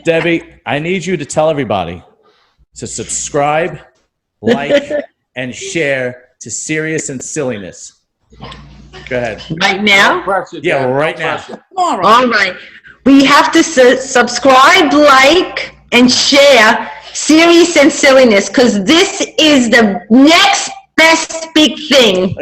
Debbie, I need you to tell everybody to subscribe, like, and share to Serious and Silliness. Go ahead. Right now? Yeah, right now. All right. We have to subscribe, like, and share Serious and Silliness, because this is the next best big thing.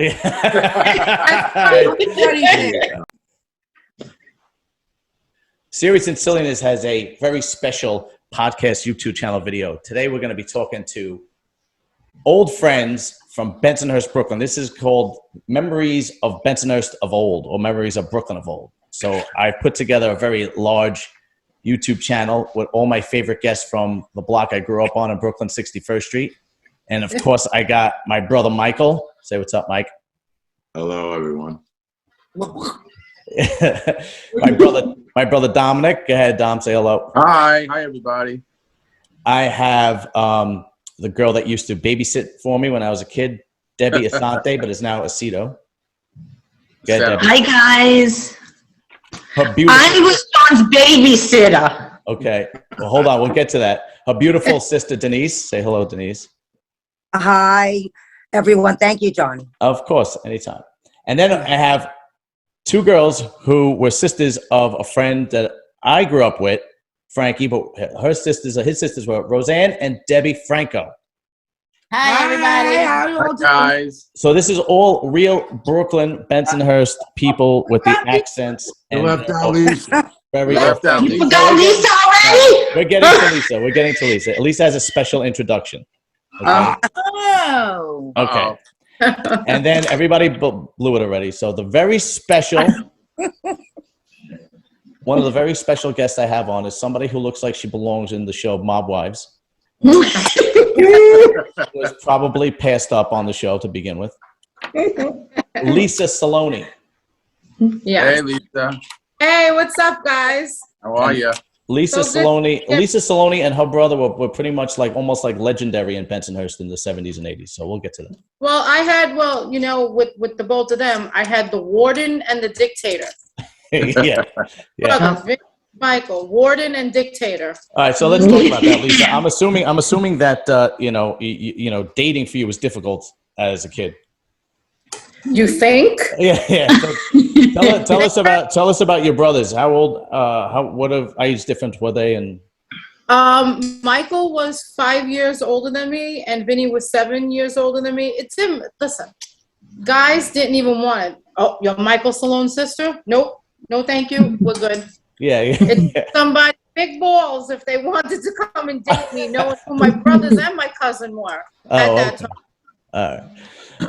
Serious and Silliness has a very special podcast YouTube channel video. Today we're going to be talking to old friends from Bensonhurst, Brooklyn. This is called Memories of Bensonhurst of Old, or Memories of Brooklyn of Old. So I've put together a very large YouTube channel with all my favorite guests from the block I grew up on in Brooklyn, 61st Street. And of course, I got my brother Michael. Say what's up, Mike. Hello, everyone. my brother Dominick. Go ahead, Dom. Say hello. Hi, everybody. I have the girl that used to babysit for me when I was a kid, Debbie Assante, but is now Aceto. Go ahead, Debbie. Hi, guys. I was John's babysitter. Okay. Well, hold on. We'll get to that. Her beautiful sister, Denise. Say hello, Denise. Hi, everyone. Thank you, John. Of course. Anytime. And then I have two girls who were sisters of a friend that I grew up with, Frankie, but his sisters were Rosean and Debbie Franco. Hi, everybody. Hi, guys. So this is all real Brooklyn, Bensonhurst people with the accents. You left out Lisa. Very Left out You Lisa. forgot Lisa already? We're getting to Lisa. Lisa has a special introduction. Okay. Oh. Okay. And then everybody blew it already. So the very special, one of the very special guests I have on is somebody who looks like she belongs in the show Mob Wives. Was probably passed up on the show to begin with. Lisa Cilone. Yeah. Hey, Lisa. Hey, what's up, guys? How are you? Lisa So good. Cilone. Lisa Cilone and her brother were pretty much almost like legendary in Bensonhurst in the 70s and 80s. So we'll get to that. Well, I had, with the both of them, I had the warden and the dictator. Yeah. Brothers, Michael, warden and dictator. All right, so let's talk about that, Lisa. I'm assuming that dating for you was difficult as a kid. You think? Yeah. So tell us about your brothers. How old? What of age difference were they? And Michael was 5 years older than me, and Vinny was 7 years older than me. It's him. Listen, guys didn't even want it. Oh, you're Michael Cilone's sister? Nope. No, thank you. We're good. Yeah. It's somebody big balls if they wanted to come and date me, knowing who my brothers and my cousin were at that time.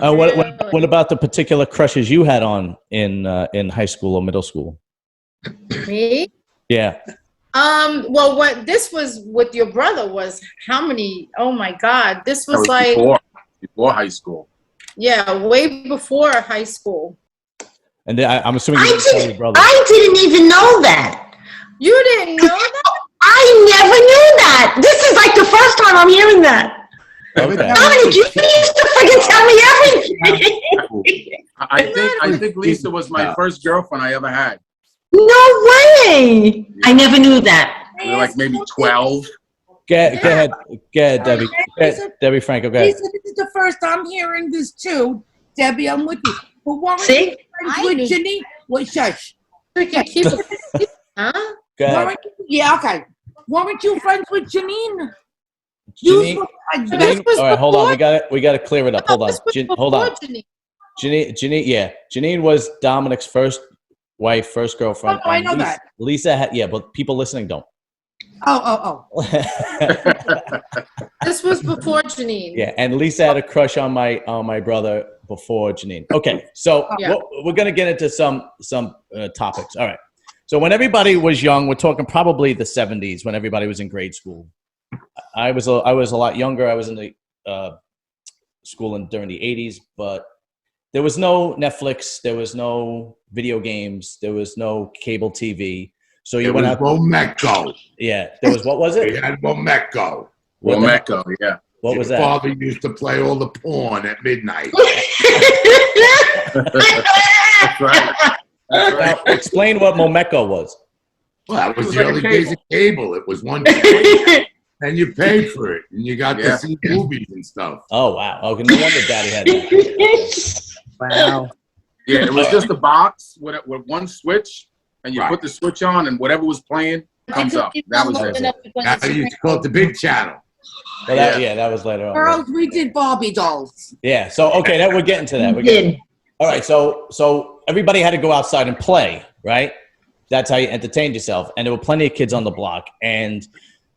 All right. What about the particular crushes you had on in high school or middle school? Me? Yeah. Well, what this was with your brother was how many? Oh my God, this was like before high school. Yeah, way before high school. And I'm assuming you didn't tell your brother. I didn't even know that. You didn't know that? I never knew that. This is like the first time I'm hearing that. Okay. Dominick, you used to freaking tell me everything. I think Lisa was my first girlfriend I ever had. No way. I never knew that. We were like maybe 12. Go ahead, Debbie. Debbie Franco, go ahead. Lisa, this is the first I'm hearing this too. Debbie, I'm with you. But weren't See? you friends with Janine? Wait, shush. Keep it. Huh? Go ahead. Yeah, okay. Weren't you friends with Janine? Janine? This All right, hold on. We got to clear it up. Hold on. This was Hold on. before Janine. Yeah. Janine was Dominick's first wife, first girlfriend. Oh, I know that. Lisa had, yeah, but people listening don't. Oh. This was before Janine. Yeah, and Lisa had a crush on my brother before Janine. Okay, so Yeah. we're gonna get into some topics. All right. So when everybody was young, we're talking probably the 70s when everybody was in grade school. I was a lot younger. I was in the school during the 80s, but there was no Netflix, there was no video games, there was no cable TV. So you went out. Womeco. Yeah, there was, what was it? We had Womeco. Womeco, yeah. What was Your that? father used to play all the porn at midnight. That's right. Now, explain what Womeco was. Well, that was It was the like a early cable. days of cable. It was one channel, and you paid for it, and you got Yeah. to see movies and stuff. Oh wow. Okay, no wonder Daddy had that. Wow. Yeah, it was just a box with one switch, and you Right. put the switch on, and whatever was playing comes up. That was it. Now you used to call it the big channel. Well, that was later on. Girls, we did Barbie dolls. Yeah. So okay, that we're getting to that. We did. All right. So everybody had to go outside and play, right? That's how you entertained yourself. And there were plenty of kids on the block. And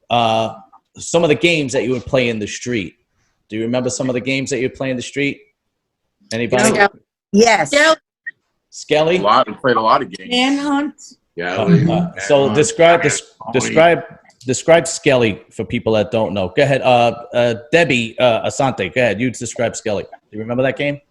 some of the games that you would play in the street. Do you remember some of the games that you would play in the street? Anybody? Yeah. Yes. Yeah. Skelly? We played a lot of games. Manhunt. Yeah. So describe Skelly for people that don't know. Go ahead. Debbie Assante, go ahead. You describe Skelly. Do you remember that game?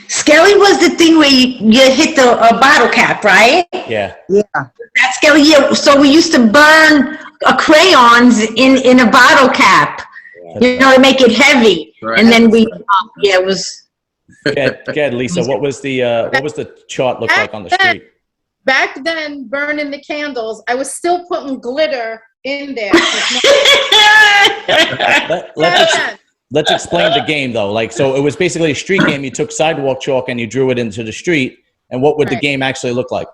Skelly was the thing where you hit the bottle cap, right? Yeah. That Skelly, yeah. So we used to burn crayons in a bottle cap, you know, to make it heavy. Right. And then it was. Go ahead, Lisa. What was the chart look like on the street? Back then, burning the candles, I was still putting glitter in there. Let's explain the game though. Like, so it was basically a street game. You took sidewalk chalk and you drew it into the street. And what would the game actually look like?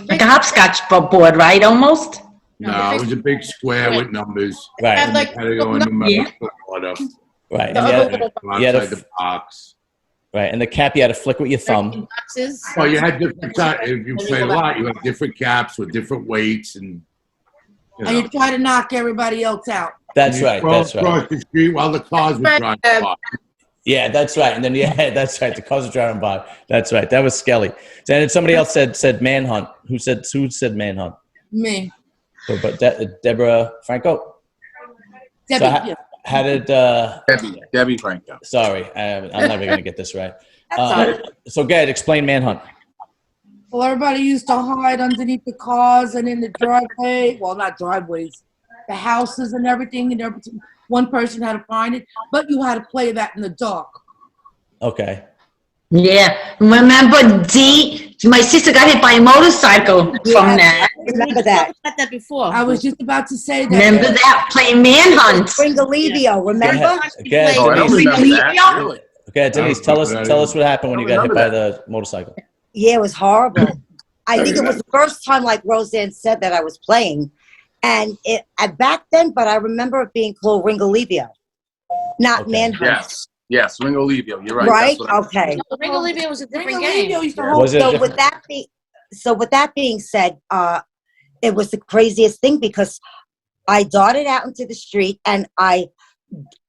Like a hopscotch board, right? Almost. No, it was a big square with numbers. Right. Had like Had to go in numerical order. Right. The And other you had, little you had Outside a, the box. right. And the cap, you had to flick with your thumb. boxes. Well, you had different. If you played a lot, you had different caps with different weights, and you And you know. try to knock everybody else out. That's You right. crawl That's right. Across the street while the cars were driving by. Yeah, that's right. And then that's right. The cars are driving by. That's right. That was Skelly. And then somebody else said manhunt. Who said manhunt? Me. So, but Deborah Franco. Debbie, So yeah. how did? Debbie Franco. Sorry, I'm never gonna get this right. That's all right. So go ahead, explain manhunt. Well, everybody used to hide underneath the cars and in the driveway. Well, not driveways, the houses and everything. And everything. One person had to find it, but you had to play that in the dark. Okay. Yeah. Remember Dee? My sister got hit by a motorcycle from that. I remember that. Had that before. I was just about to say that. Remember that? Playing manhunt. Ringo Livio, Go remember? ahead. Go ahead, Oh, I don't Denise. remember that. Really? Okay, Denise, tell us what happened when you got hit by the motorcycle. Yeah, it was horrible. I think it was the first time, like Roseanne said, that I was playing. And back then, but I remember it being called Ringo Livio, not Okay. Manhunt. Yes, Ringo Livio. You're right. Right? That's what Okay. No, Ringo Livia was a different Ringo game. Livio used to Yeah. hold Was it So different? with that being said, it was the craziest thing because I darted out into the street and I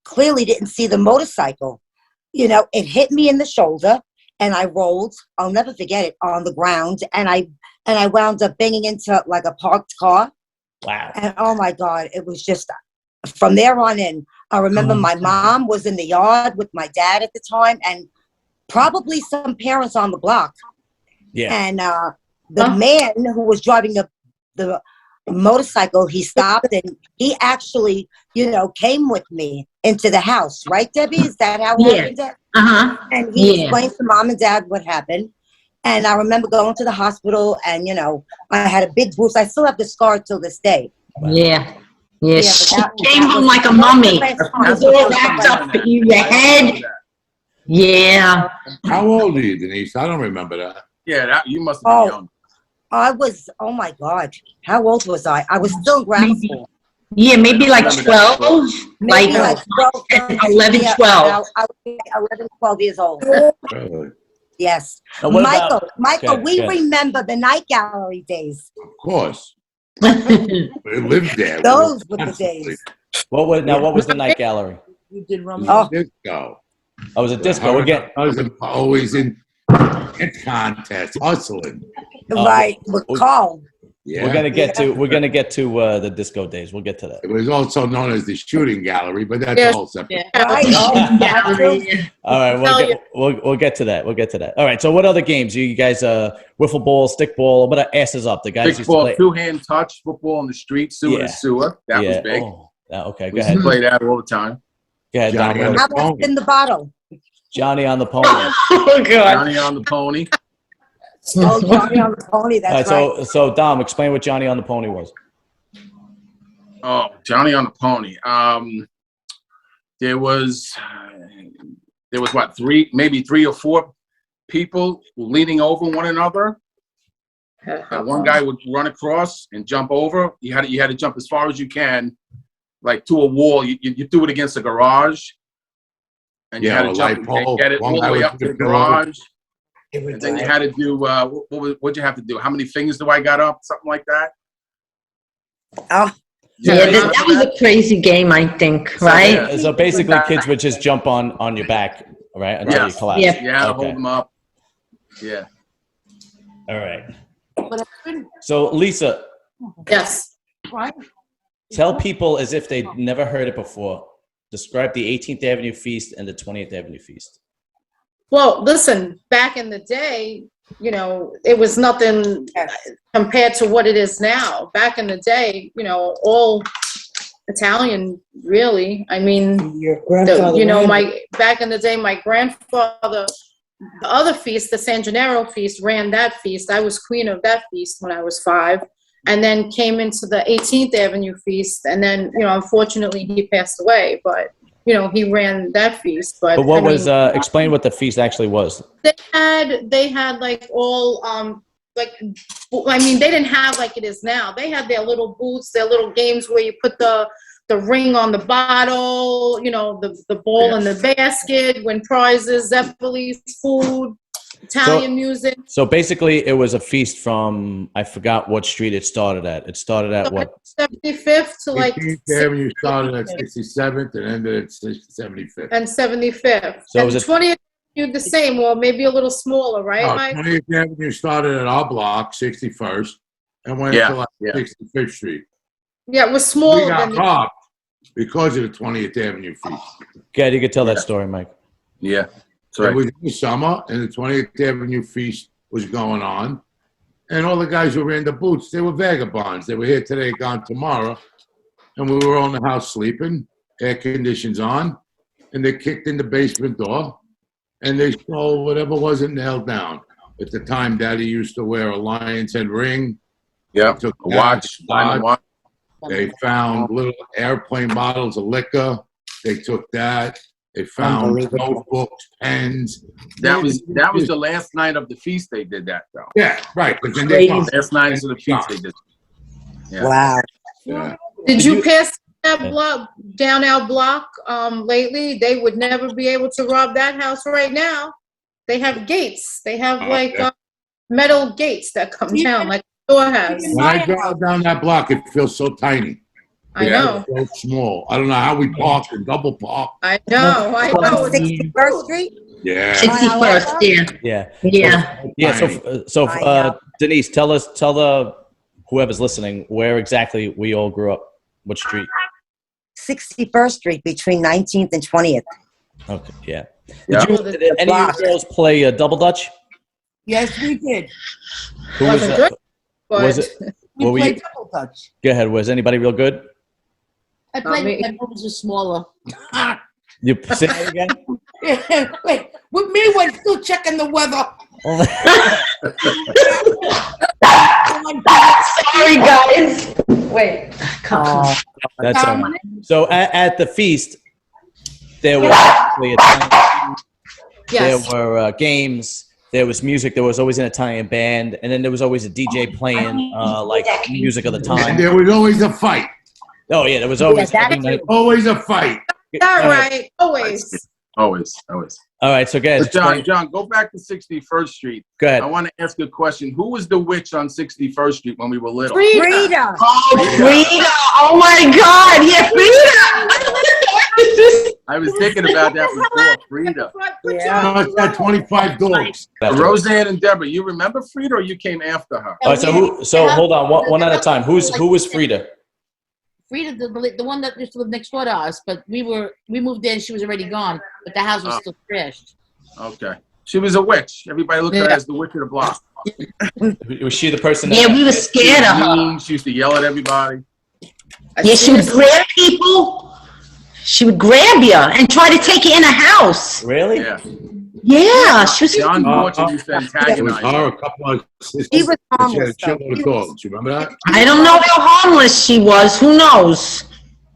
clearly didn't see the motorcycle. You know, it hit me in the shoulder and I rolled. I'll never forget it on the ground, and I wound up banging into like a parked car. Wow. And oh my God, it was just from there on in. I remember my mom was in the yard with my dad at the time, and probably some parents on the block. Yeah. And the man who was driving the motorcycle, he stopped and he actually, you know, came with me into the house. Right, Debbie? Is that how it happened? And he explained to mom and dad what happened. And I remember going to the hospital and, you know, I had a big bruise. I still have the scar till this day. Yeah. Yeah, She but came that home was like a the mummy. best That's part. With all wrapped up in your head. Yeah. How old are you, Denise? I don't remember that. Yeah, you must have been young. I was, oh my God, how old was I? I was still in grammar Maybe. school. Yeah, maybe like 12. Like Maybe like 12, 11, yeah, 12. I was 11, 12 years old. Really? Yes. Now, what about- Michael, Okay, we good. remember the night gallery days. Of course. We lived there. Those were the days. What was the night gallery? You did Romeo. Oh. Disco. Oh, it was a disco. Again. I was always in contests, hustling. Right, with Carl. Yeah. We're gonna get to the disco days. We'll get to that. It was also known as the shooting gallery, but that's Yes. a whole separate. Right? All right, we'll get to that. We'll get to that. All right. So, what other games? You guys, wiffle ball, stick ball, what asses up? The guys used to Kickball, play. two-hand touch, football in the street, sewer Yeah. to sewer. That was big. Oh, okay. We Go used ahead. to play that all the time. Go ahead, Johnny Donnie. on How about in the bottle? Johnny on the pony. Oh, God. Johnny on the pony. Oh, Johnny on the Pony. That's right. So Dom, explain what Johnny on the Pony was. Oh, Johnny on the Pony. There was what, maybe three or four people leaning over one another. One guy would run across and jump over. You had to jump as far as you can, like to a wall. You threw it against a garage, and you had to jump and get it all the way up to the garage. And then you had to do what'd you have to do? How many fingers do I got up? Something like that. Oh. Yeah, that was a crazy game, I think, right? So basically, kids would just jump on your back, right, until you collapse. Yeah. You had to hold them up. Yeah. All right. But I've been, So Lisa, Yes. right? tell people as if they'd never heard it before. Describe the 18th Avenue Feast and the 20th Avenue Feast. Well, listen, back in the day, you know, it was nothing compared to what it is now. Back in the day, you know, all Italian, really. I mean, Your grandfather. back in the day, my grandfather, the other feast, the San Gennaro feast, ran that feast. I was queen of that feast when I was 5, and then came into the 18th Avenue feast. And then, you know, unfortunately, he passed away, but you know, he ran that feast. But what was explain what the feast actually was? They had like all like, I mean, they didn't have like it is now. They had their little booths, their little games where you put the ring on the bottle, you know, the ball in the basket, win prizes, Zeppelin's food, Italian music. So basically, it was a feast from, I forgot what street it started at. It started at what? 75th to like 18th Avenue started at 67th and ended at 75th. and 75th. So and was it- 20th Avenue the same, or maybe a little smaller, right, Mike? 20th Avenue started at our block, 61st, and went to like 65th Street. Yeah, it was We smaller got than robbed because of the 20th Avenue feast. Gad, you could tell that story, Mike. Yeah. It was in the summer, and the 20th Avenue feast was going on. And all the guys who ran the booths, they were vagabonds. They were here today, gone tomorrow. And we were all in the house sleeping, air conditions on, and they kicked in the basement door, and they stole whatever wasn't nailed down. At the time, Daddy used to wear a lion's head ring. Yeah. Took A watch. Diamond watch. They found little airplane bottles of liquor. They took that. They found notebooks, pens. That was the last night of the feast. They did that though. Yeah, right. But then they Last night of the feast they did. Yeah. Wow. Yeah. Did you pass that block down our block lately? They would never be able to rob that house right now. They have gates. They have metal gates that come down like the door has. When I drive down that block, it feels so tiny. I know. So small. I don't know how we park and double park. I know. 61st Street? Yeah. 61st, Yeah. So Denise, tell the whoever's listening where exactly we all grew up. What street? 61st Street between 19th and 20th. Okay, yeah. Yeah. Did any of you girls play Double Dutch? Yes, we did. Who was Wasn't that? good, but Was it? We What were played you? double touch. Go ahead. Was anybody real good? I played when my moves were smaller. You say that again? Wait, with me, we're still checking the weather. Sorry, guys. Wait. That's so at the feast, there was actually Italian, yes. there were games, there was music, there was always an Italian band, and then there was always a DJ playing like music of the And time. there was always a fight. Oh yeah, there was always every night. Always a fight. All right. Always. Always. All right, so guys, But John, go back to 61st Street. go ahead. I want to ask a question. Who was the witch on 61st Street when we were little? Frida. Oh, Frida. Oh, my God. Yeah, Frida. I was thinking about that before. Frida. No, it's got 25 dogs. Roseanne and Deborah. You remember Frida, or you came after her? All right, so hold on, one at a time. Who was Frida? Frida, the one that used to live next door to us, but we moved in, she was already gone, but the house was still trashed. Okay. She was a witch. Everybody looked at her as the witch of the block. Was she the person? Yeah, we were scared of her. Mean. She used to yell at everybody. Yeah, she would grab people. She would grab you and try to take you in a house. Really? Yeah. Yeah, she was. John Fortune used to It was antagonize her, her. a couple of sisters. She was and she had a homeless, though. shitload of dogs. You remember that? I don't know how harmless she was. Who knows?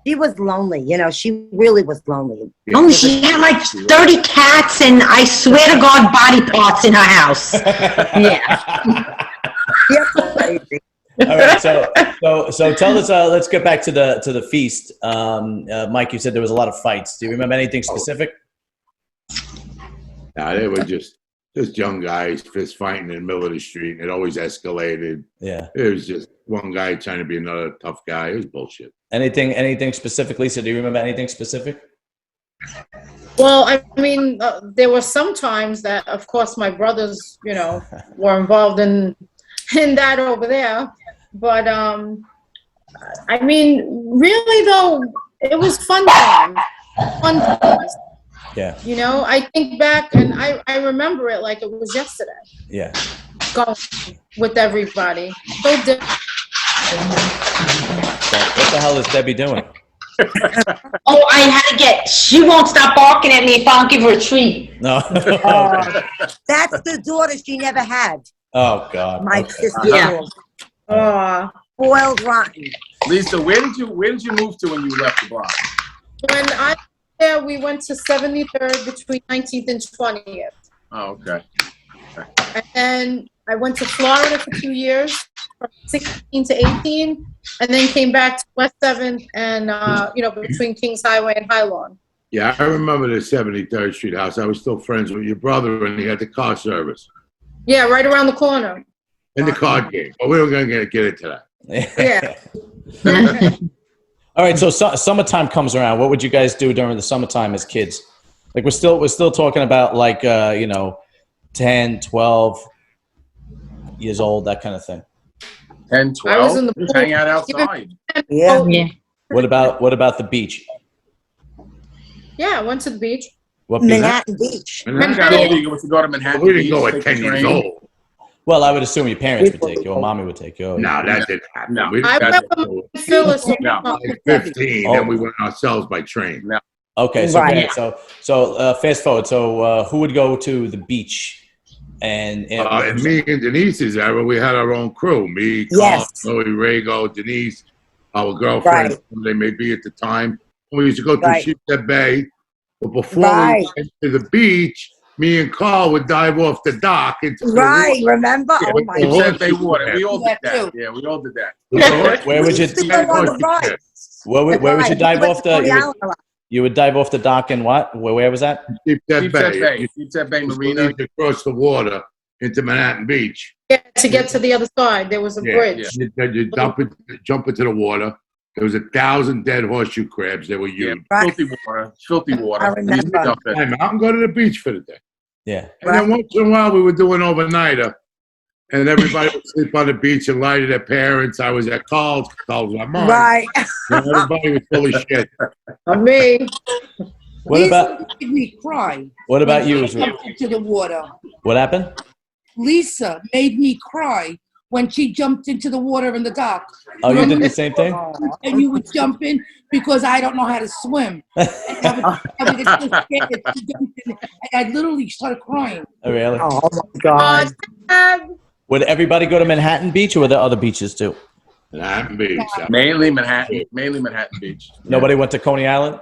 She was lonely. You know, she really was lonely. Only she had like 30 cats and I swear to God, body parts in her house. Yeah. Yes, crazy. All right, so tell us. Let's get back to the feast. Mike, you said there was a lot of fights. Do you remember anything specific? Nah, they were just young guys fist fighting in the middle of the street. And it always escalated. Yeah. It was just one guy trying to be another tough guy. It was bullshit. Anything specific, Lisa? Do you remember anything specific? Well, I mean, there were some times that, of course, my brothers, were involved in that over there. But I mean, really though, it was fun times. Fun times. Yeah. I think back and I remember it like it was yesterday. Yeah. Going with everybody. So different. What the hell is Debbie doing? Oh, I had to she won't stop barking at me if I don't give her a treat. No. That's the daughter she never had. Oh God. My Okay. sister. Yeah. Spoiled rotten. Lisa, where did you move to when you left the block? When we went to 73rd between 19th and 20th. Oh, okay. And then I went to Florida for 2 years, from 16 to 18, and then came back to West 7th and, between Kings Highway and High Lawn. Yeah, I remember the 73rd Street house. I was still friends with your brother, and he had the car service Yeah, right around the corner. and the card game. But we were going to get into that. Yeah. All right, so summertime comes around. What would you guys do during the summertime as kids? Like we're still talking about like 10, 12 years old, that kind of thing. 10, 12. I was in the Just pool. hang out outside. Yeah. Yeah. What about the beach? Yeah, I went to the beach. What beach? Manhattan Beach. You got older, you went to go to Manhattan We didn't Beach, go at take 10 the years train. old. Well, I would assume your parents would take you, or mommy would take you. No, that didn't happen. No. We I didn't went have with Phyllis. No. like 15, and we went ourselves by train. No. Okay, so Right. great. So fast forward. So who would go to the beach? And In me and Denise's era, we had our own crew. Me, Yes. Carl, Zoe, Rago, Denise, our girlfriend, they may be at the time. We used to go to Right. Sheepshead Bay. But before Right. we went to the beach, me and Carl would dive off the dock into the Right, remember? Yeah, Oh my Except God. they water. We all did Yeah, that. too. Yeah, we all did that. water. where would you Used to go on the ride. where would you dive off Coney the? Island a lot. You would dive off the dock and what? Where was that? Sheepshead Sheepshead Bay. Bay. Sheepshead Bay Marina. You cross the water into Manhattan Beach. Yeah, to get to the other side, there was a bridge. You jump into the water. There was 1,000 dead horseshoe crabs. They were Yeah, huge. Right. filthy water. Filthy water. I remember. I'm out and go to the beach for the day. Yeah. And then once in a while, we were doing overnighter. And everybody would sleep on the beach and lie to their parents. I was at Carl's. Carl's was at mine. Right. And everybody was full of shit. On me. What about Lisa made me cry. what about you? When she jumped into the water. What happened? Lisa made me cry when she jumped into the water in the dock. Oh, you did the same thing? And you would jump in because I don't know how to swim. And I would get so scared that she jumped in, and I literally started crying. Oh, really? Oh my God. Would everybody go to Manhattan Beach, or were there other beaches too? Manhattan Beach. Mainly Manhattan. Mainly Manhattan Beach. Nobody went to Coney Island.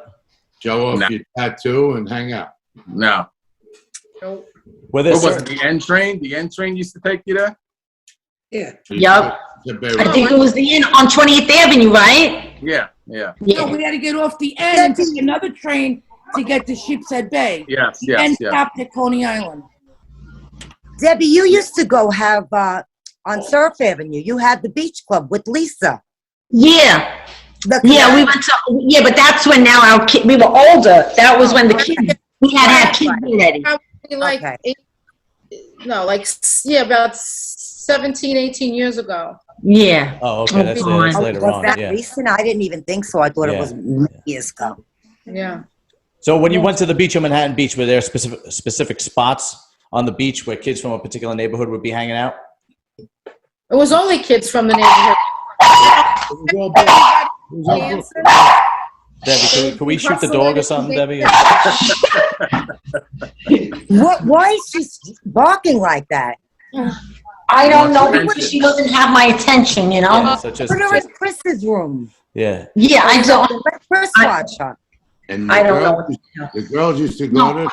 Show off No. your tattoo and hang out. No. Were there What was it? certain- The N train? The N train used to take you there? Yeah. Yup. Sheepshead I Bay. think it was the inn on 20th Avenue, right? Yeah. Yeah. No, we had to get off the end and take another train to get to Sheepshead Bay. Yes. The Yes. end Yes. stopped at Coney Island. Debbie, you used to go have on Surf Avenue. You had the beach club with Lisa. Yeah. The Yeah, we went to, yeah, but that's when now our kid, we were older. That was when the kids, we had kids already. Probably like, Okay. about 17, 18 years ago. Yeah. Oh, okay. That's Oh, later was on. that Yeah. recent? I didn't even think so. I thought it Yeah. was many years ago. Yeah. So when you went to the beach on Manhattan Beach, were there specific spots on the beach where kids from a particular neighborhood would be hanging out? It was only kids from the neighborhood. It was all boys. It was all boys. Debbie, can we shoot the dog or something, Debbie? What? Why is she barking like that? I don't know because she doesn't have my attention, you know? Yeah, so Put her in Chris's room. yeah. Yeah, I don't. Let Chris watch her. And I don't know. the girls used to go to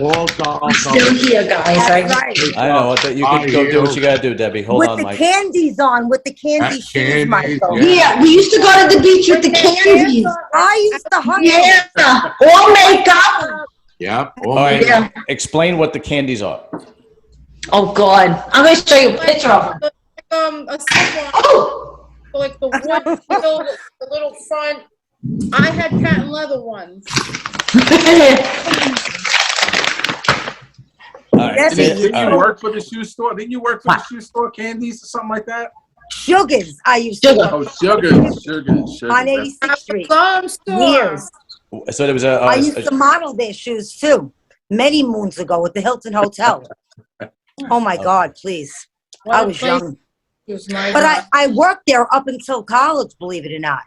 all I'm still here, guys. Right. I know. You can go do what you got to do, Debbie. Hold With on, the Mike. candies on, with the candy shoes, candies, Michael. Yeah, we used to go to the beach with the candies. I used to hunt. Yeah, all makeup. Yep. All right. Yeah. Explain what the candies are. Oh God, I'm gonna show you a picture of them. A silver, Oh, like the wood filled, the little front. I had patent leather ones. All right. Debbie, Didn't All you right. work for the shoe store? Didn't you work for the shoe store, Candies or something like that? Sugars, I used to Sugar. work Oh, sugar. on 86th Street. Some store. Years. So there was I used to model their shoes too, many moons ago at the Hilton Hotel. Oh my God, please. I was young. But I worked there up until college, believe it or not.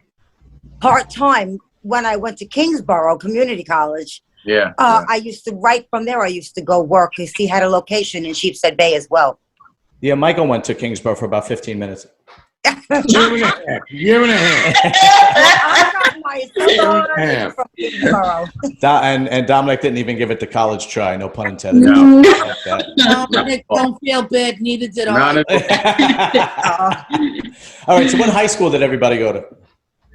Part-time when I went to Kingsborough Community College. Yeah. I used to, right from there, I used to go work because he had a location in Sheepshead Bay as well. Yeah, Michael went to Kingsborough for about 15 minutes. Year and a half. I got my Yeah. from Kingsborough. And Dominic didn't even give it the college try. No pun intended. No. Like that. Dominic, don't feel bad. Neither did I. Not at All right. So what high school did everybody go to?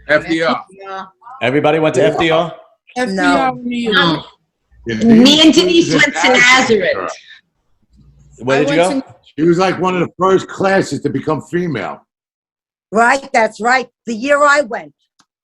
FDR. Yeah. Everybody went to FDR? FDR, New York. me and Denise went to Nazareth. Where did you go? She was like one of the first classes to become female. Right, that's right. The year I went.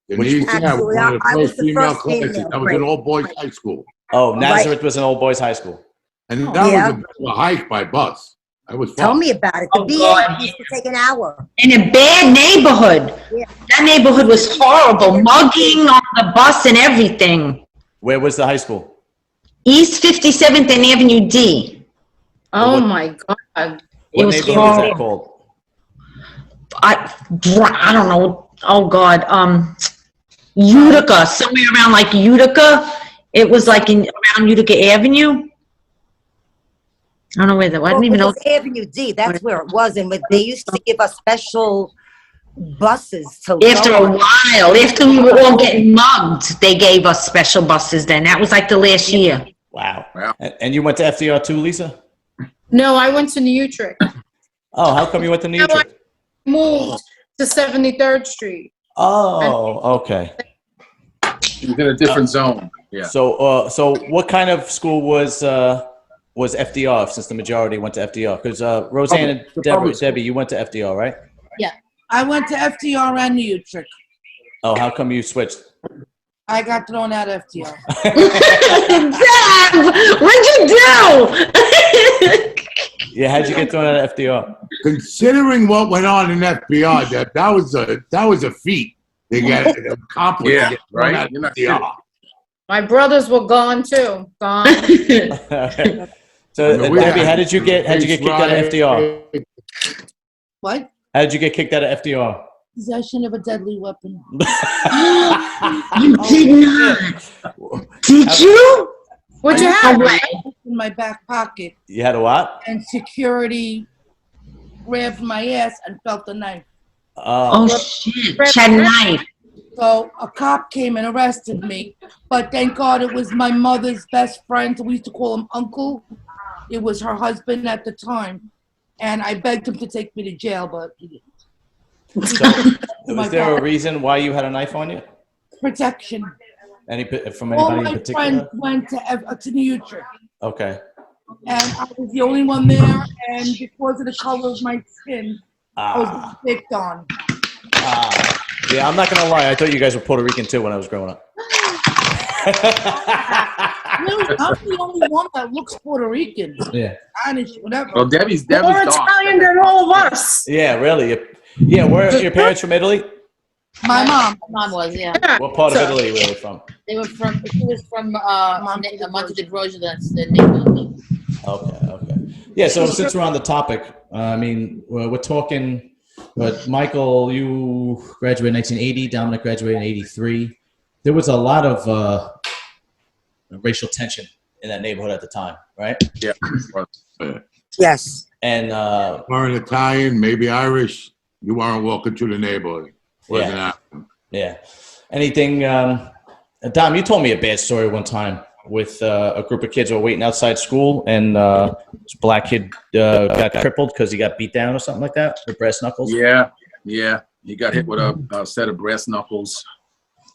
Denise, yeah, Absolutely. one of the I was first the female first classes. female. That was an all-boys high school. Oh, Nazareth was an old boys high school. And that Yeah. was a bit of a hike by bus. That was fun. Tell me about it. The Oh, BA God. used to take an hour. In a bad neighborhood. Yeah. That neighborhood was horrible. Mugging on the bus and everything. Where was the high school? East 57th and Avenue D. Oh my God. It What was neighborhood was that horrible. called? I don't know. Oh God. Utica, somewhere around like Utica. It was like around Utica Avenue. I don't know where that. I didn't even It know. was Avenue D. That's where it was. And they used to give us special buses to After go a on. while, after we were all getting mugged, they gave us special buses. Then that was like the last year. Wow. Wow. And you went to FDR too, Lisa? No, I went to New Utrecht. Oh, how come you went to New No, I York? moved to 73rd Street. Oh, okay. She was in a different zone. Yeah. So what kind of school was FDR? Since the majority went to FDR, because Roseanne and Debbie, you went to FDR, right? I went to FDR and New Utrecht. Oh, how come you switched? I got thrown out of FDR. Deb, what'd you do? Yeah, how'd you get thrown out of FDR? Considering what went on in FBR, that was a feat. They got accomplished. Yeah, to get thrown right? out of You're not FBR. My brothers were gone too. Gone. So I mean, we Debbie, had how did you get kicked out of FDR? What? How did you get kicked out of FDR? Possession of a deadly weapon. You did not. Did you? What'd you No have? way. In my back pocket. You had a what? And security grabbed my ass and felt the knife. Oh shit! She had a knife. So a cop came and arrested me. But thank God it was my mother's best friend. We used to call him Uncle. It was her husband at the time. And I begged him to take me to jail, but he didn't. So, Oh my was there a God. reason why you had a knife on you? Protection. From All anybody in my particular? friends went to New Utrecht. Okay. And I was the only one there. And because of the color of my skin, I was picked on. Yeah, I'm not gonna lie. I thought you guys were Puerto Rican too when I was growing up. Really, I'm the only one that looks Puerto Rican. Yeah. Spanish, whatever. Well, Debbie's More dark. Italian than all of us. Yeah, really. Yeah, where are your parents from? Italy? My mom. My mom was, yeah. What part of Italy were they from? They were from, she was from Monte de Grosso, that's the name. Okay. Yeah, so since we're on the topic, I mean, we're talking, but Michael, you graduated in 1980, Dominic graduated in 83. there was a lot of racial tension in that neighborhood at the time, right? Yeah. Yes. And You weren't Italian, maybe Irish. You weren't walking through the neighborhood. Wasn't happening. yeah. Anything, Dom, you told me a bad story one time with a group of kids who were waiting outside school, and this black kid got crippled because he got beat down or something like that with brass knuckles. Yeah. He got hit with a set of brass knuckles,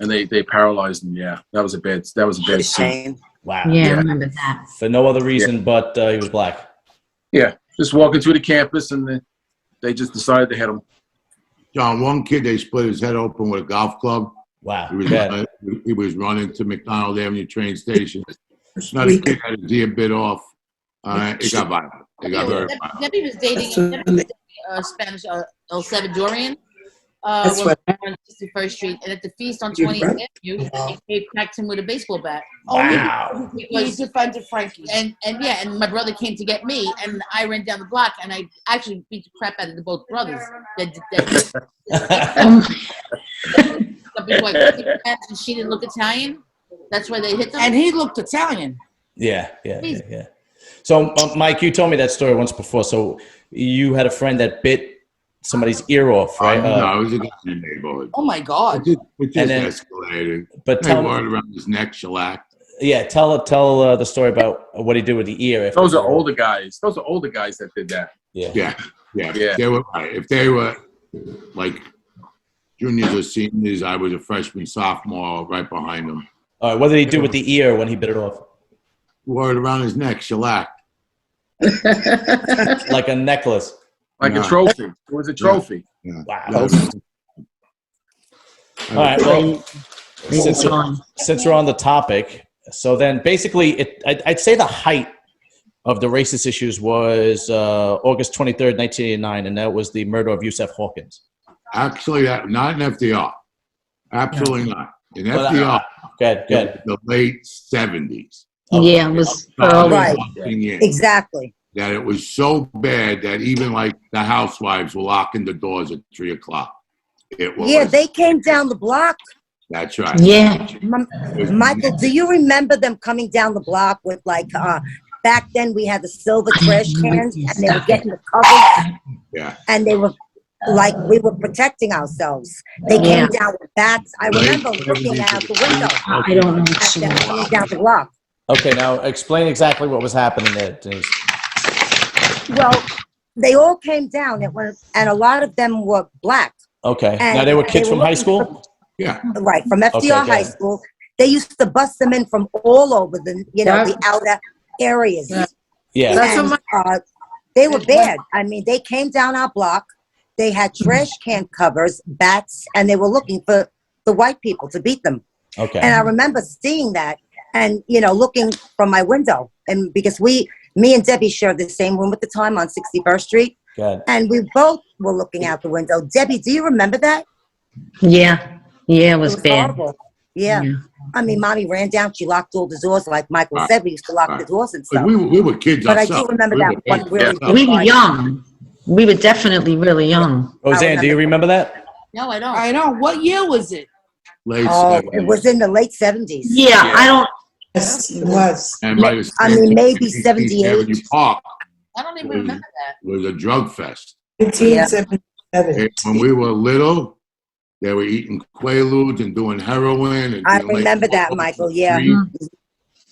and they paralyzed him. Yeah, that was a bad scene. Shame. Wow. Yeah, I remember that. For no other reason but he was black. Yeah, just walking through the campus, and they just decided to hit him. John, one kid, they split his head open with a golf club. Wow. He was running to McDonald Avenue train station. Another kid had his ear bit off. It got violent. It got very violent. Debbie was dating Spanish El Salvadorian. That's On what- 61st Street, and at the feast on 20th Avenue, he cracked him with a baseball bat. Wow. He defended Frankie. And my brother came to get me, and I ran down the block, and I actually beat the crap out of the both brothers. And she didn't look Italian. That's why they hit them. And he looked Italian. Yeah. So, Mike, you told me that story once before. So you had a friend that bit somebody's ear off, right? No, it was a guy in the neighborhood. Oh my God. It just And then- escalated. But They tell wore it around his neck, shellacked. tell the story about what he did with the ear. Those are older guys. Those are older guys that did that. Yeah. Yeah. They were right. If they were like juniors or seniors, I was a freshman, sophomore, right behind them. All right, what did he do with the ear when he bit it off? Wore it around his neck, shellacked. Like a necklace. Like a trophy. It was a trophy. Yeah. Wow. All right. Well, since we're on the topic, so then basically, I'd say the height of the racist issues was August 23rd, 1989, and that was the murder of Yusef Hawkins. Actually, not in FDR. Absolutely not. In Well, FDR, Good. the late 70s. Yeah, it was Right. Exactly. Exactly. That it was so bad that even like the housewives were locking the doors at 3 o'clock. It was. Yeah, they came down the block. That's right. Yeah. Michael, do you remember them coming down the block with like back then we had the silver trash cans and they were getting the covers Yeah. and they were like we were protecting ourselves. They came down with bats. I remember looking out the window I don't know. at them coming down the block. Okay, now explain exactly what was happening there, Denise. Well, they all came down and a lot of them were black. Okay. And Now they were kids they were from high looking school? Yeah. Right, from FDR Okay, go High ahead. School. They used to bust them in from all over the outer areas. Yeah. That's And, what they were bad. I mean, they came down our block. They had trash can covers, bats, and they were looking for the white people to beat them. Okay. And I remember seeing that and, looking from my window. And because me and Debbie shared the same room at the time on 61st Street. Good. And we both were looking out the window. Debbie, do you remember that? Yeah. Yeah, it was bad. Horrible. Yeah. I mean, Mommy ran down. She locked all the doors. Like Michael said, we used to lock the doors and stuff. We were kids But I ourselves. do remember We that were one kids really ourselves. We were young. We were definitely really young. Roseanne, do you remember that? No, I don't. I know. What year was it? Late Oh, 70s. it was in the late 70s. Yeah, I don't. Yes, it was. And by the I mean, maybe 16th 78. Avenue Park I don't even remember that. was a drug fest. 1977. And when we were little, they were eating Quaaludes and doing heroin. And I doing, like, remember that, Michael, yeah.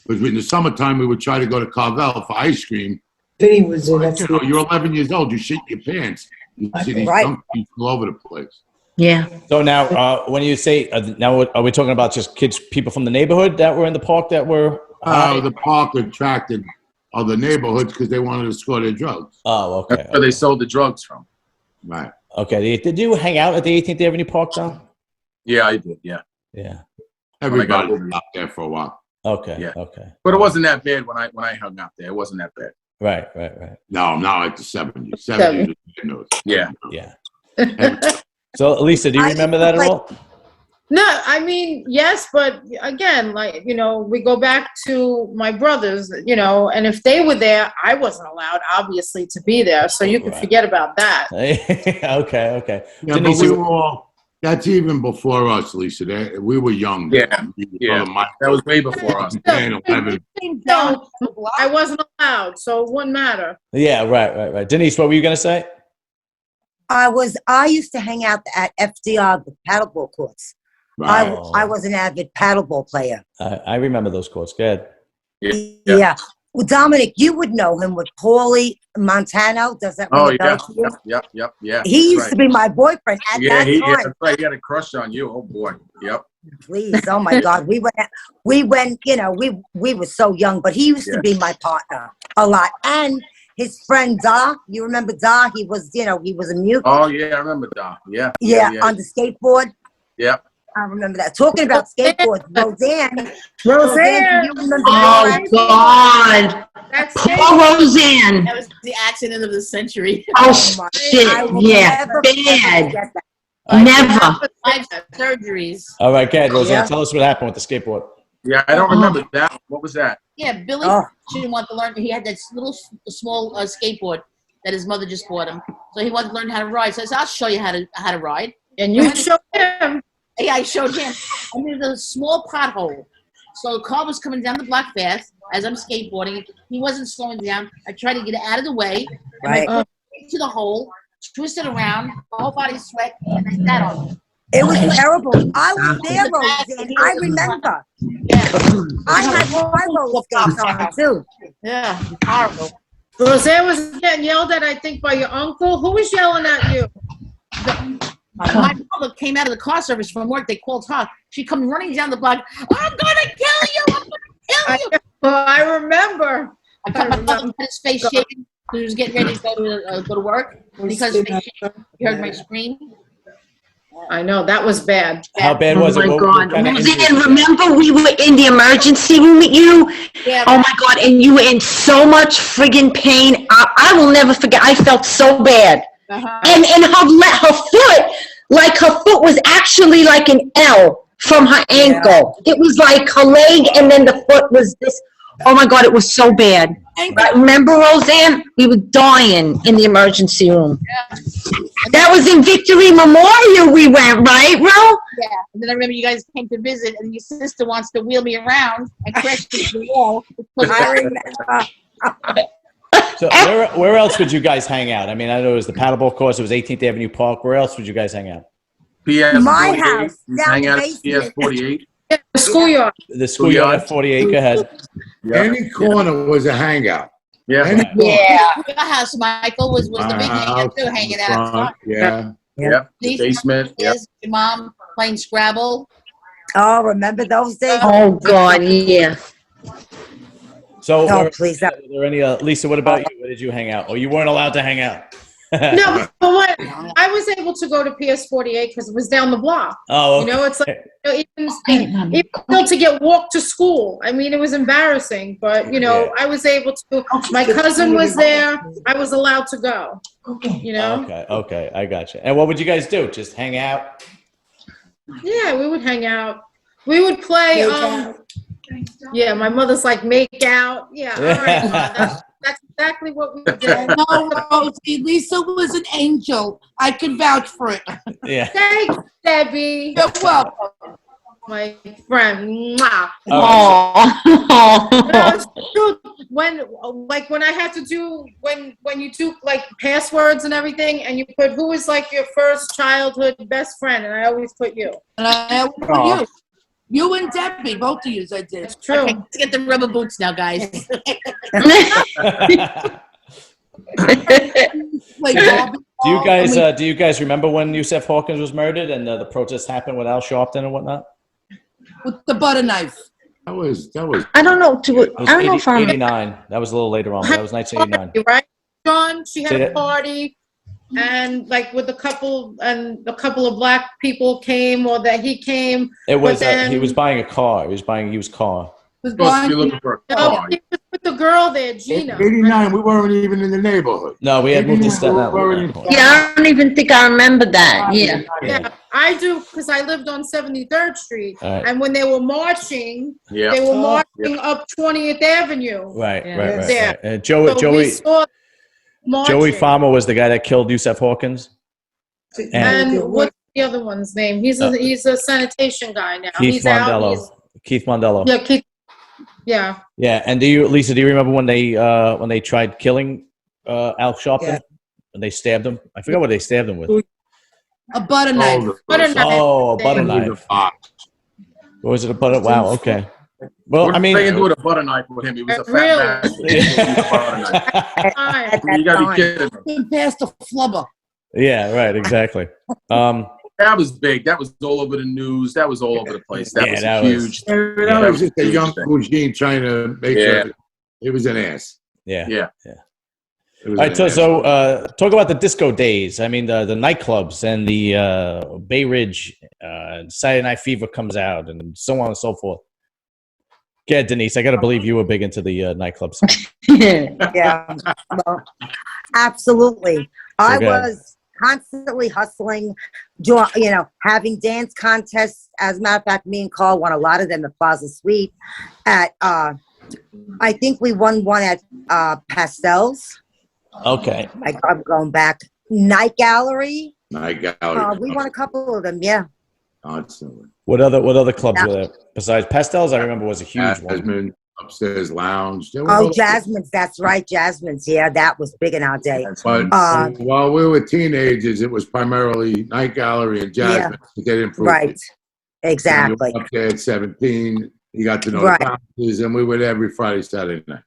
Because in the summertime, we would try to go to Carvel for ice cream. Vinny was in. That's You're 11 years old. You shit your pants. You see these Right. junkies all over the place. Yeah. So now, when you say, now are we talking about just kids, people from the neighborhood that were in the park that were? The park attracted other neighborhoods because they wanted to score their drugs. Oh, okay. That's where they sold the drugs from. Right. Okay. Did you hang out at the 18th Avenue Park, John? Yeah, I did. Yeah. Yeah. Everybody was out there for a while. Okay. Yeah. Okay. But it wasn't that bad when I hung out there. It wasn't that bad. Right. No, not like the 70s. 70s was bad news. Yeah. Yeah. So, Lisa, do you remember that at all? No, I mean, yes, but again, like, we go back to my brothers, and if they were there, I wasn't allowed, obviously, to be there. So you can Right. forget about that. Okay. Yeah, Denise, but we were all That's even before us, Lisa. We were young. Yeah, Brother Mike, that was way before us. 10, 11. No, I wasn't allowed, so it wouldn't matter. Yeah, right. Denise, what were you gonna say? I used to hang out at FDR, the paddleball courts. Right. I was an avid paddleball player. I remember those courts. Good. Yeah. Well, Dominic, you would know him with Paulie Montano. Does that ring a bell to you? Yep. He used to be my boyfriend at that time. That's right. He had a crush on you. Oh boy. Yep. Please, oh my God, we went. You know, we were so young, but he used to be my partner a lot. And his friend Da, you remember Da? He was, he was a mute. Oh yeah, I remember Da. Yeah. On the skateboard. Yep. I remember that. Talking about skateboards, Rosean, you remember Oh, God. That's Poor Roseanne. That was the accident of the century. Oh, shit. Yeah. Bad. Never. 5 surgeries. All right, good. Roseanne, tell us what happened with the skateboard. Yeah, I don't remember that. What was that? Yeah, Billy didn't want to learn. He had that little small skateboard that his mother just bought him. So he wanted to learn how to ride. So I said, I'll show you how to ride. And you showed him. Yeah, I showed him. And there's a small pothole. So the car was coming down the block fast as I'm skateboarding. He wasn't slowing down. I tried to get it out of the way. And I put it into the hole, twisted around, my whole body sweat, and I sat on it. It was terrible. I was there, Roseanne. I remember. I had my roller skates on too. Yeah, horrible. Roseanne was getting yelled at, I think, by your uncle. Who was yelling at you? My mother came out of the car service from work. They called her. She come running down the block. I'm gonna kill you! I'm gonna kill you! I remember. I cut my mother had his face shaking. He was getting ready to go to work because he heard my scream. I know, that was bad. How bad was it? Oh, my What God. kind of Roseanne, remember we were in the emergency room with you? Yeah. Oh, my God. And you were in so much friggin' pain. I will never forget. I felt so bad. And her foot, like her foot was actually like an L from her ankle. It was like her leg and then the foot was this. Oh my God, it was so bad. Right? Remember, Roseanne? We were dying in the emergency room. Yeah. That was in Victory Memorial we went, right, Ro? Yeah. And then I remember you guys came to visit and your sister wants to wheel me around and crash into the wall. I remember. So where else would you guys hang out? I mean, I know it was the paddleball course. It was 18th Avenue Park. Where else would you guys hang out? PS My 48. house, Hang down out the at PS 48. The schoolyard. The schoolyard at 48. Go ahead. Any corner was a hangout. Yeah. Any corner. Yeah. Your house, Michael, was the big hangout too, hanging out outside. Yeah. Yep. The basement. Yep. Your mom playing Scrabble. Oh, remember those days? Oh, God, yeah. So, please. Are there any, Lisa, what about you? Where did you hang out? Oh, you weren't allowed to hang out. No, but what, I was able to go to PS 48 because it was down the block. Oh, okay. It's like, even still to get walked to school. I mean, it was embarrassing, but I was able to. My cousin was there. I was allowed to go. Okay, I got you. And what would you guys do? Just hang out? Yeah, we would hang out. We would play. Yeah, my mother's like make out. Yeah, all right. That's exactly what we did. No, Rosie, Lisa was an angel. I can vouch for it. Yeah. Thanks, Debbie. You're welcome. My friend. Mwah. Oh. No, it's true. When I had to do when you do like passwords and everything, and you put who is like your first childhood best friend, and I always put you. And I put you. You and Debbie, both of you, I did. It's true. Okay, let's get the rubber boots now, guys. Do you guys remember when Yusef Hawkins was murdered and the protest happened with Al Sharpton and whatnot? With the butter knife. That was. I don't know. I don't know if I'm. 89. That was a little later on. But that was 1989. Right, John? She had a party. And like with a couple of black people came, or that he came. It was he was buying a car. He was buying a used car. Supposed to be looking for a car. He was with the girl there, Gina. 89, we weren't even in the neighborhood. No, we had moved to Staten Island. Yeah, I don't even think I remember that. Yeah. Yeah, I do because I lived on 73rd Street, Right. and when they were marching, they were marching up 20th Avenue. Right. There. And So we saw Joey marching. Farmer was the guy that killed Yusef Hawkins. And what's the other one's name? He's a sanitation guy now. Keith He's out. Mondello. Keith Mondello. Yeah, Keith. Yeah. Yeah, and Lisa, do you remember when they tried killing Al Sharpton? Yeah. When they stabbed him? I forgot what they stabbed him with. A butter knife. Butter knife. Oh, a butter knife. Or was it a butter? Wow, okay. Well, What I mean, they can do with a butter knife with him? He was a fat Really? bastard. You gotta be kidding me. Couldn't pass the flubber. yeah, right, exactly. That was big. That was all over the news. That was all over the place. That Yeah, was that was- huge. That was just a young Eugene trying to make sure it was an ass. Yeah. Yeah. It was All right, an so, ass. talk about the disco days. I mean, the nightclubs and the Bay Ridge, Saturday Night Fever comes out, and so on and so forth. Yeah, Denise, I got to believe you were big into the nightclubs. Yeah, well, absolutely. I Okay. was constantly hustling, having dance contests. As a matter of fact, me and Carl won a lot of them at Plaza Suite. At I think we won one at Pastels. Okay. I'm going back. Night Gallery. Night Gallery. We won a couple of them. Yeah. Constantly. What other clubs were there besides Pastels? I remember was a huge one. Jasmine, Upstairs Lounge. There were Oh, all- Jasmine's. That's right, Jasmine's. Yeah, that was big in our day. But while we were teenagers, it was primarily Night Gallery and Jasmine to get improved. Right. Exactly. You were up there at 17, you got to know Right. the bounces, and we were there every Friday, Saturday night.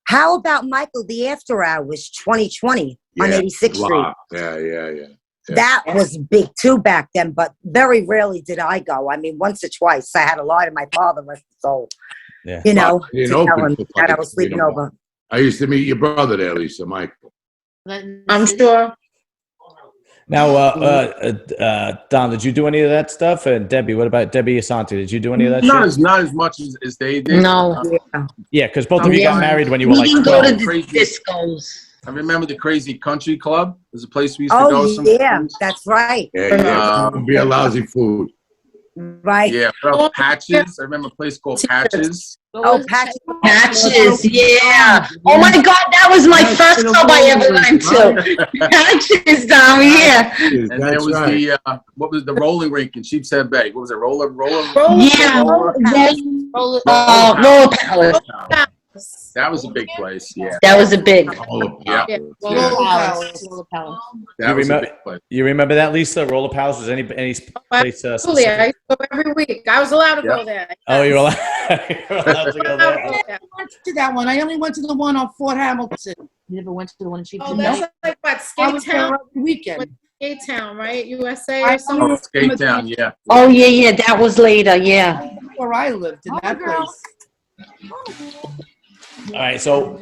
How about Michael, the After Hours 2020 on 86th Street? Wow. Yeah. That was big too back then, but very rarely did I go. I mean, once or twice. I had a lie to my father, rest his soul. Yeah. You know, Well, you to didn't tell open him till that I like was sleeping over. I used to meet your brother there, Lisa, Michael. I'm sure. Now, Don, did you do any of that stuff? And Debbie, what about Debbie Assante? Did you do any of that shit? Not as much as they did. No. Yeah, because both of you got married when you were We like didn't go 12. to the Crazy. discos. I remember the Crazy Country Club. There's a place we used to go. Oh, sometimes. yeah, that's right. Yeah. It would be a lousy food. Right. Yeah, well, Patches. I remember a place called Patches. Oh, Patches. Patches, yeah. Oh my God, that was my first club I ever went to. Patches down here. And there That's was right. the what was the rolling rink in Sheepshead Bay? What was it? Roller. Yeah. Roller Palace. That was a big place. Yeah. That was a big. Yeah. Roller Palace. That was a big place. You remember that, Lisa? Roller Palace? Was any place? Absolutely. I used to go every week. I was allowed to go there. Oh, you're allowed, you're allowed to go there. I went to that one. I only went to the one on Fort Hamilton. You never went to the one in Sheepshead Oh, Bay? that's like what, I Skate was there Town? every weekend. Skate Town, right? USA I- or something? Oh, Skate Town. Yeah. Oh, yeah, that was later, yeah. Where I lived in that place. All right, so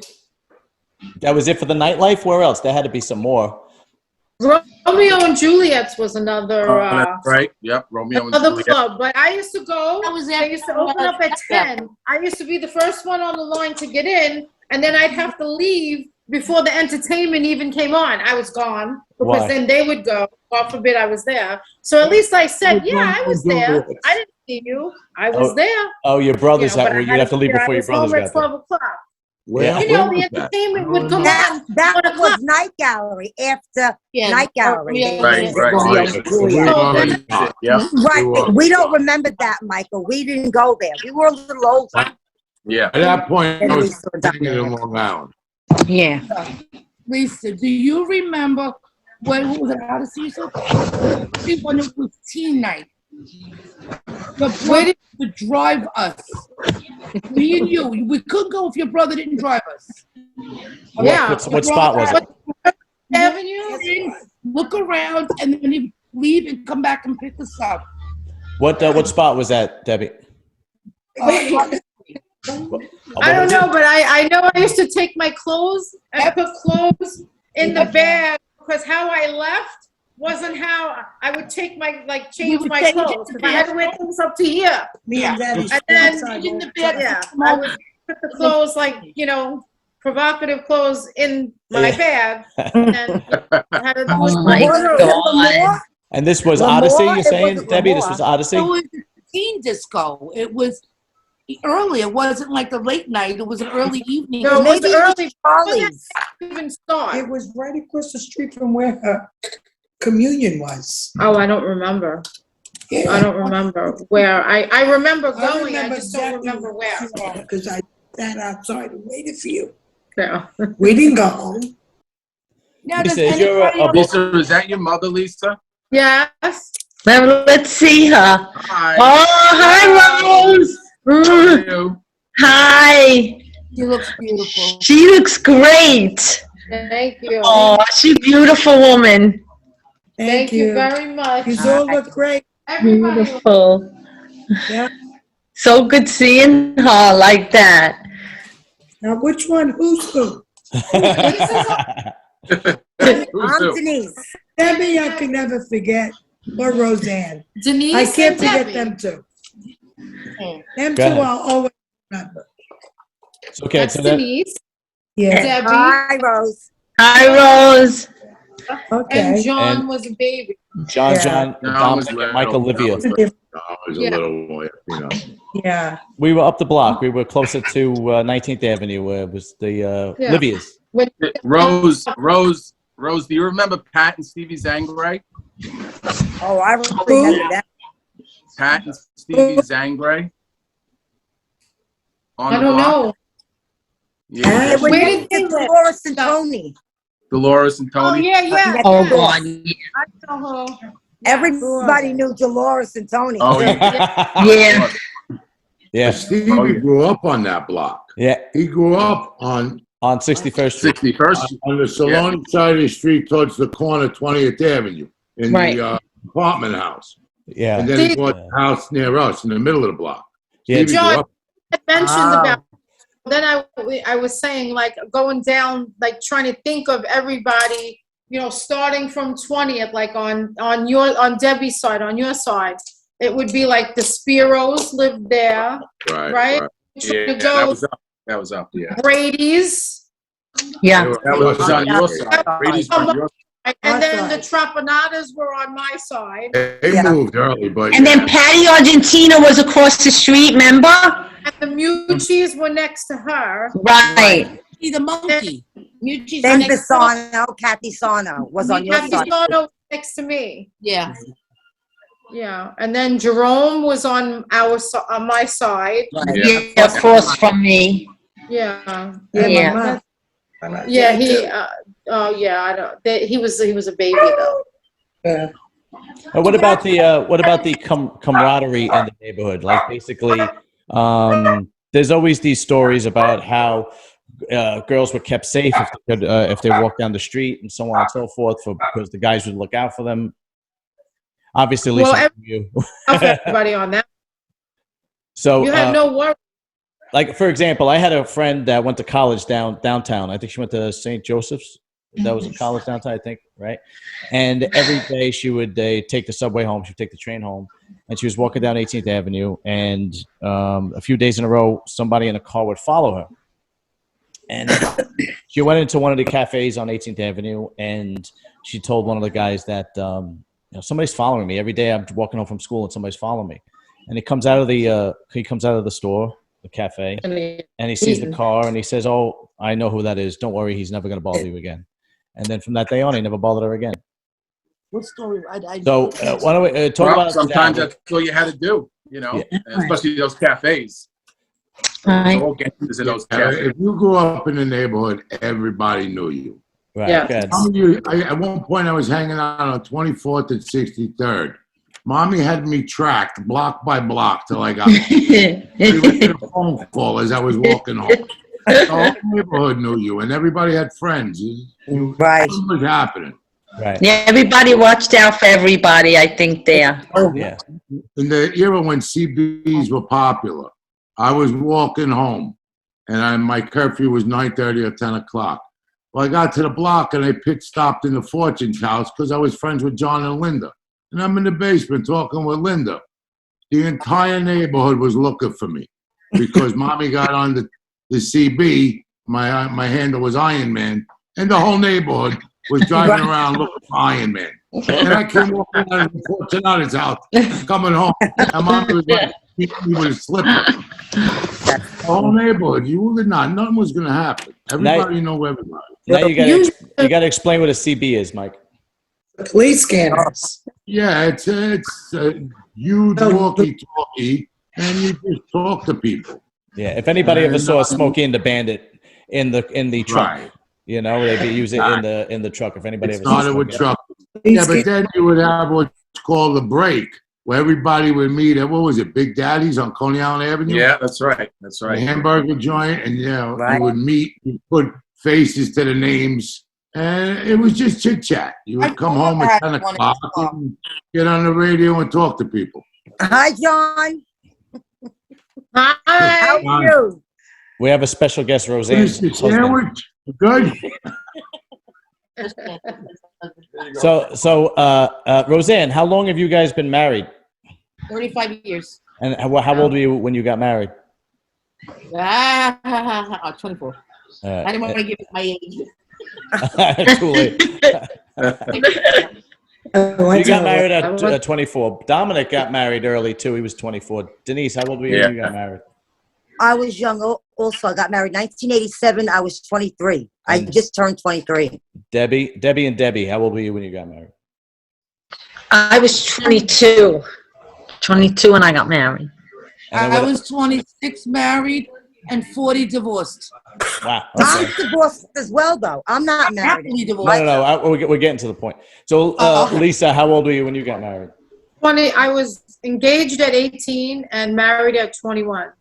that was it for the nightlife? Where else? There had to be some more. Romeo and Juliet's was another That's right. Yep. Romeo and another Juliet. club. But I used to go. I was They there. used to open up at 10. I used to be the first one on the line to get in, and then I'd have to leave before the entertainment even came on. I was gone because Why? then they would go. God forbid I was there. So at least I said, yeah, I was there. I didn't see you. I was there. Oh, your brothers, You know, but I you'd had have to leave be there. before I your was brothers home at got there. 12 o'clock. Where, You know, where the was that? entertainment would come That on. that 1 o'clock. was Night Gallery after Yeah. Night Gallery. Romeo Right, and right, Romeo right. and Juliet. Yeah. Right. We don't remember that, Michael. We didn't go there. We were a little older. Yeah. At that point, And I we was saw living in Dominick. Long Island. Yeah. Lisa, do you remember when what was it Odyssey? You said? I think when it was teen night. The brother would drive us. Me and you. We couldn't go if your brother didn't drive us. Yeah. What spot was it? Avenue? Look around and then he'd leave and come back and pick us up. What spot was that, Debbie? I don't know, but I know I used to take my clothes and put clothes in the bag because how I left wasn't how I would take my, like, change my change it clothes. to 'Cause I had to wear things up to here. Me and Daddy And then, outside in the all bed, time. yeah, I would put the clothes, like, you know, provocative clothes in my bag. And then I had to do Oh it my later. God. And this was Lamore? Odyssey, you're It saying, wasn't Debbie? This Lamore. was Odyssey? It was a teen disco. It was early. It wasn't like the late night. It was an early evening. No, it was Maybe early. Charlie's. Even start. It was right across the street from where communion was. Oh, I don't remember. Yeah. I don't remember where. I remember I going. I remember just don't remember where. Because I sat outside and waited for you. Yeah. We didn't go home. Now, does Lisa, is your anybody else- Lisa, is that your mother, Lisa? Yes. Well, let's see her. Hi. Oh, hi, Rose. How are Mm, you? hi. She looks beautiful. She looks great. Thank you. Oh, she's a beautiful woman. Thank you very much. You all look great. Everybody. Beautiful. Yeah. So good seeing her like that. Now, which one? Who's who? Who's who? Denise. Debbie, I can never forget. Or Roseanne. Denise I can't and forget Debbie. them two. Them Go two ahead. I'll always remember. Okay, That's so that, Denise. Yeah. Debbie. Hi, Rose. Hi, Rose. Okay. And John And- was a baby. John, Yeah. John, No, I was Dominic, little. and Michael Livia. I was a Yeah. little more, you know. Yeah. We were up the block. We were closer to 19th Avenue, where it was the Yeah. Livia's. Rose, do you remember Pat and Stevie Zangray? Oh, I remember that. Pat and Stevie Zangray? On I the don't block? know. Yeah. It was Where next to Dolores and Tony. Dolores and Oh, Tony? yeah, yeah. Oh, God. I know her. Everybody knew Dolores and Tony. Oh, yeah. Yeah. Yeah, Stevie Oh, yeah. grew up on that block. yeah, He grew up on 61st Street. 61st? the Cilone side of the street towards the corner of 20th Avenue in Right. the apartment house. Yeah, And then he bought a house near us in the middle of the block. yeah. Stevie grew John- up. I mentioned Wow. about. Then I was saying, like, going down, like trying to think of everybody, you know, starting from 20th, like on Debbie's side, on your side, it would be like the Spiros lived there, right? Yeah, To go that was up, yeah. Brady's, Yeah. That was on your side. Brady's on your side. and then the Outside. Trapanadas were on my side, They Yeah. moved early, but And then Patty Argentina was across the street, remember? and the Mucci's were next to her. Right. See the monkey. Mucci's Then next door. Bisano, Kathy Sano was on your Kathy side. Sono next to me. Yeah. Yeah, and then Jerome was on on my side. Yeah, across from me. Yeah. Yeah. Yeah. Mama. Yeah, I don't. He was a baby though. Yeah. What about the camaraderie in the neighborhood? Like basically, there's always these stories about how girls were kept safe if they walked down the street and so on and so forth, because the guys would look out for them. Obviously, Lisa, Well, you. Everybody on that. So You had no worry. like for example, I had a friend that went to college downtown. I think she went to St. Joseph's. That was a college downtown, I think, right? And every day she would take the subway home. She would take the train home, and she was walking down 18th Avenue. And a few days in a row, somebody in a car would follow her. And she went into one of the cafes on 18th Avenue, and she told one of the guys that somebody's following me every day. I'm walking home from school, and somebody's following me. And he comes out of the store, the cafe, and he sees the car, and he says, "Oh, I know who that is. Don't worry, he's never going to bother you again." And then from that day on, he never bothered her again. What story? So why don't we talk about sometimes that's all you had to do, and especially those cafes. Right. All gangsters in those cafes. if you grew up in the neighborhood, everybody knew you. Right. Yeah. Good. At one point, I was hanging out on 24th and 63rd. Mommy had me tracked block by block till I got home. She was in a phone call as I was walking home. The whole neighborhood knew you, and everybody had friends. Right. Something was happening. Right. Yeah, everybody watched out for everybody, I think, there. Yeah. In the era when CBs were popular, I was walking home, and my curfew was 9:30 or 10 o'clock. Well, I got to the block, and I pit stopped in the Fortune's house because I was friends with John and Linda. And I'm in the basement talking with Linda. The entire neighborhood was looking for me because Mommy got on the CB. My handle was Iron Man, and the whole neighborhood was driving around looking for Iron Man. And I came walking out of the Fortunate's house, coming home, and Mommy was like, he with a slipper. The whole neighborhood, nothing was going to happen. Everybody knew everybody. Now you got to explain what a CB is, Mike. police scanners. Yeah, it's a huge walkie-talkie, and you just talk to people. Yeah, if anybody ever saw Smokey and the Bandit in the truck, Right. you know, they'd use it in the truck. If anybody ever Started with truck. Yeah, but then you would have what's called the break, where everybody would meet at, what was it, Big Daddy's on Coney Island Avenue? Yeah, that's right. That's right. The hamburger joint, and you Right. would meet, you put faces to the names, and it was just chit chat. You would come home at 10 o'clock and get on the radio and talk to people. Hi, John. Hi. How are you? We have a special guest, Rosean. Finish the sandwich? Good. So, Roseanne, how long have you guys been married? 35 years. And how old were you when you got married? 24. I didn't want to give my age. Too late. You got married at 24. Dominic got married early too. He was 24. Denise, how old were you when you got married? I was young also. I got married 1987. I was 23. I just turned 23. Debbie, how old were you when you got married? I was 22. 22 when I got married. I was 26 married and 40 divorced. Wow. I'm divorced as well, though. I'm not married. Happily divorced. No. We're getting to the point. So, Lisa, how old were you when you got married? 20. I was engaged at 18 and married at 21.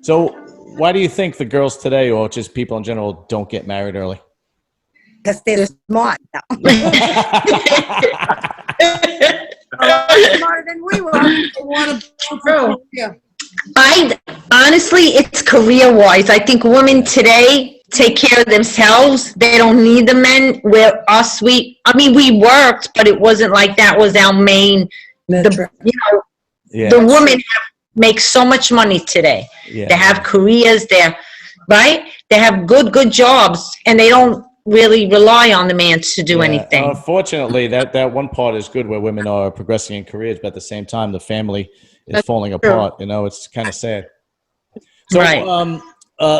So, why do you think the girls today, or just people in general, don't get married early? Because they're smart. Smarter than we were. Honestly, it's career-wise. I think women today take care of themselves. They don't need the men. Where us, we worked, but it wasn't like that was our main. The women make so much money today. Yeah. They have careers. They have good jobs, and they don't really rely on the man to do anything. Unfortunately, that one part is good where women are progressing in careers, but at the same time, the family is falling apart. You know, it's kind of sad. So,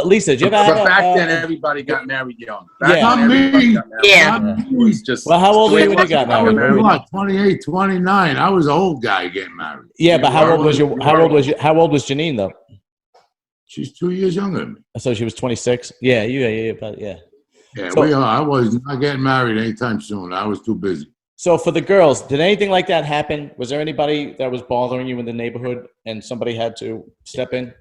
Lisa, did you ever have But back then, everybody got married young. Not me. It was just. Well, how old were you when you got married? What, 28, 29. I was an old guy getting married. Yeah, but how old was Janine though? She's 2 years younger than me. So she was 26. Yeah. Yeah, So- I was not getting married anytime soon. I was too busy. So for the girls, did anything like that happen? Was there anybody that was bothering you in the neighborhood and somebody had to step in?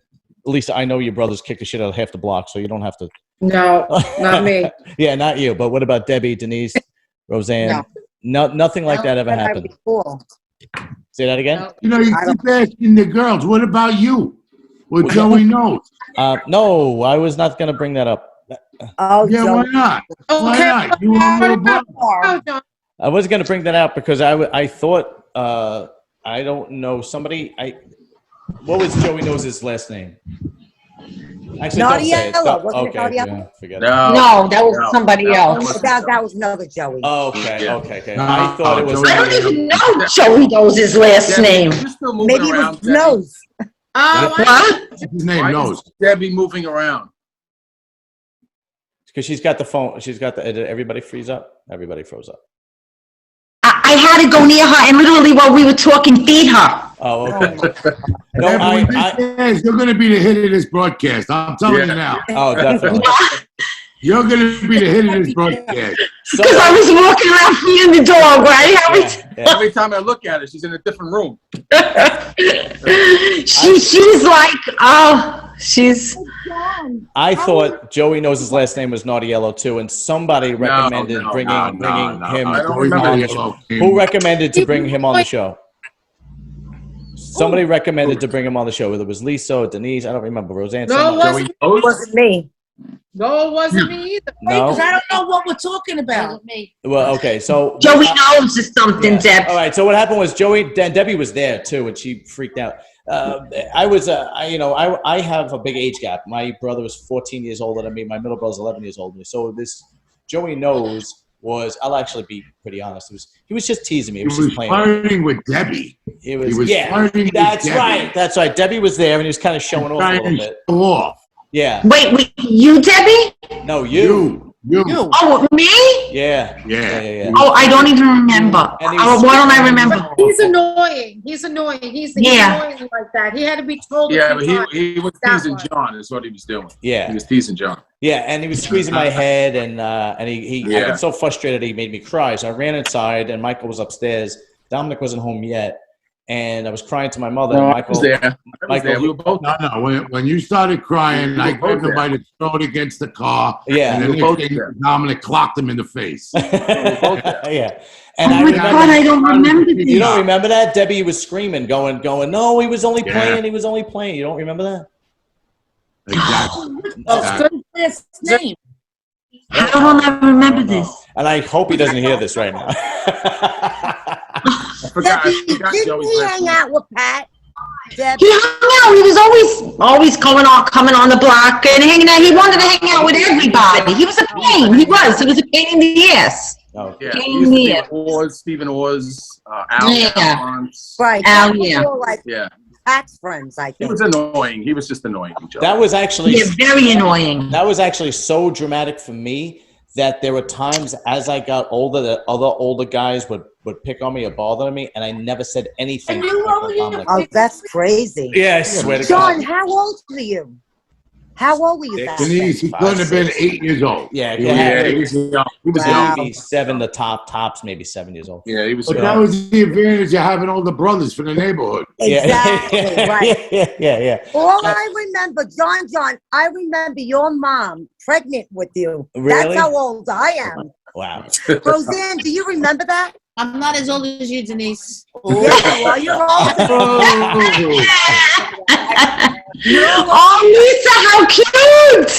Lisa, I know your brothers kicked the shit out of half the block, so you don't have to. No, not me. Yeah, not you. But what about Debbie, Denise, Roseanne? No, nothing like that ever happened. Say that again? You know, you keep asking the girls, what about you? What Joey knows? No, I was not going to bring that up. Oh, yeah, why not? Why not? You want a little brother? I was going to bring that out because I thought, I don't know, what was Joey Nose's last name? Actually, don't say it. Okay, yeah, forget it. No, that was somebody else. That was another Joey. Okay. I thought it was. I don't even know Joey Nose's last name. Maybe it was Nose. What? His name knows. Debbie moving around. Because she's got the phone. Did everybody freeze up? Everybody froze up. I had to go near her and literally while we were talking, feed her. Oh, okay. You're going to be the hit of this broadcast. I'm telling you now. Oh, definitely. You're going to be the hit of this broadcast. Because I was walking around feeding the dog, right? Every time I look at her, she's in a different room. She's like, she's. I thought Joey Nose's last name was Naughty Yellow too, and somebody recommended bringing him on the show. Who recommended to bring him on the show? Somebody recommended to bring him on the show. Whether it was Lisa or Denise, I don't remember. Roseanne. No, it wasn't me. No, it wasn't me either. No. Because I don't know what we're talking about. Well, okay, so Joey knows is something, Deb. All right, so what happened was Debbie was there too, and she freaked out. I have a big age gap. My brother was 14 years older than me. My middle brother's 11 years older than me. So this Joey Nose was, I'll actually be pretty honest. He was just teasing me. He was just playing flirting with Debbie. He was flirting that's with right. Debbie. That's right. Debbie was there, and he was kind of showing off a little bit. Yeah. Wait, you, Debbie? No, you. You. Oh, me? Yeah. Oh, I don't even remember. And he was- Why don't I remember? He's annoying. He's annoying. He's annoying like that. He had to be told. Yeah, a but few times. he was That teasing one. John. Is what he was doing. Yeah. He was teasing John. Yeah, and he was squeezing my head, and I got so frustrated he made me cry. So I ran inside, and Michael was upstairs. Dominic wasn't home yet, and I was crying to my mother. No, and I was there. I was Michael, there. We were both. No. When you started crying, I grabbed him by the throat against the car. Yeah. And We the were both next thing, there. Dominic clocked him in the face. Yeah. And Oh my God, I don't remember this. You don't remember that? Debbie was screaming, going, no, he was only Yeah. playing. He was only playing. You don't remember that? Exactly. That's good last name. How don't I remember this? And I hope he doesn't hear this right now. I forgot Didn't Joey's he last hang name. out with Pat? Deb? He hung out. He was always coming on the block and hanging out. He wanted to hang out with everybody. He was a pain. He was a pain in the ass. Oh. Yeah, Pain in the ass. Stephen Oars, Al. Yeah. Alphonse. Right. Al, They yeah. were like Yeah, Pat's friends, I he think. was annoying. He was just annoying. Joe. That was actually Yeah, very annoying. that was actually so dramatic for me that there were times as I got older that other older guys would pick on me or bother me, and I never said anything. And you to were Dominic. Oh, that's crazy. Yeah, I swear to John, God. how old were you? How old were you back then? Denise, he couldn't have been 8 years old. Yeah, Yeah, he was young. He was young. maybe 7 to tops, maybe 7 years old. Yeah, he was But young. that was the advantage of having older brothers from the neighborhood. Exactly, right. Yeah. All I remember, John, I remember your mom pregnant with you. Really? That's how old I am. Wow. Roseanne, do you remember that? I'm not as old as you, Denise. Yeah, well, you're older. Oh, Lisa, how cute!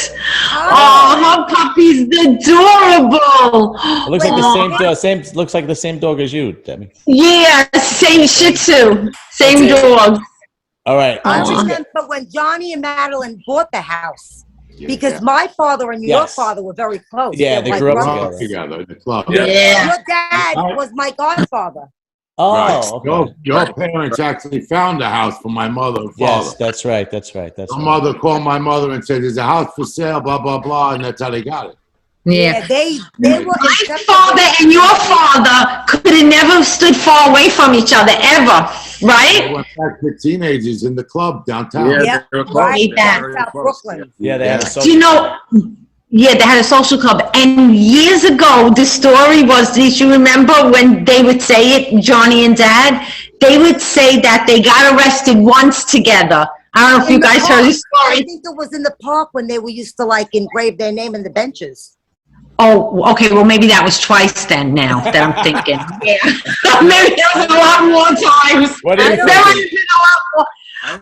Oh, her puppy's adorable. It looks like the same looks like the same dog as you, Debbie. Yeah, same Shih Tzu, same dog. All right. I Oh. remember when Johnny and Madeline bought the house. Because my father and your Yes. father were very close. Yeah, They're they like grew up brothers. Together in the club. Yeah. Your dad was my godfather. Oh, okay. Your parents actually found a house for my mother and father. Yes, that's right. My mother called my mother and said, "There's a house for sale, blah, blah, blah," and that's how they got it. Yeah. They were My father and your father could have never stood far away from each other, ever, They right? went back to teenagers in the club downtown. Yeah, Yep, they were close. right. They were That's very South close. Brooklyn. Yeah, they had a Do social you know? Yeah, they had a social club. And years ago, the story was, did you remember when they would say it, Johnny and Dad? They would say that they got arrested once together. I don't know if you guys heard this I story. think it was in the park when they were used to like engrave their name in the benches. Oh, okay. Well, maybe that was twice then now that I'm thinking. Yeah. Maybe there was a lot more times. What do you There think? would have been a lot more.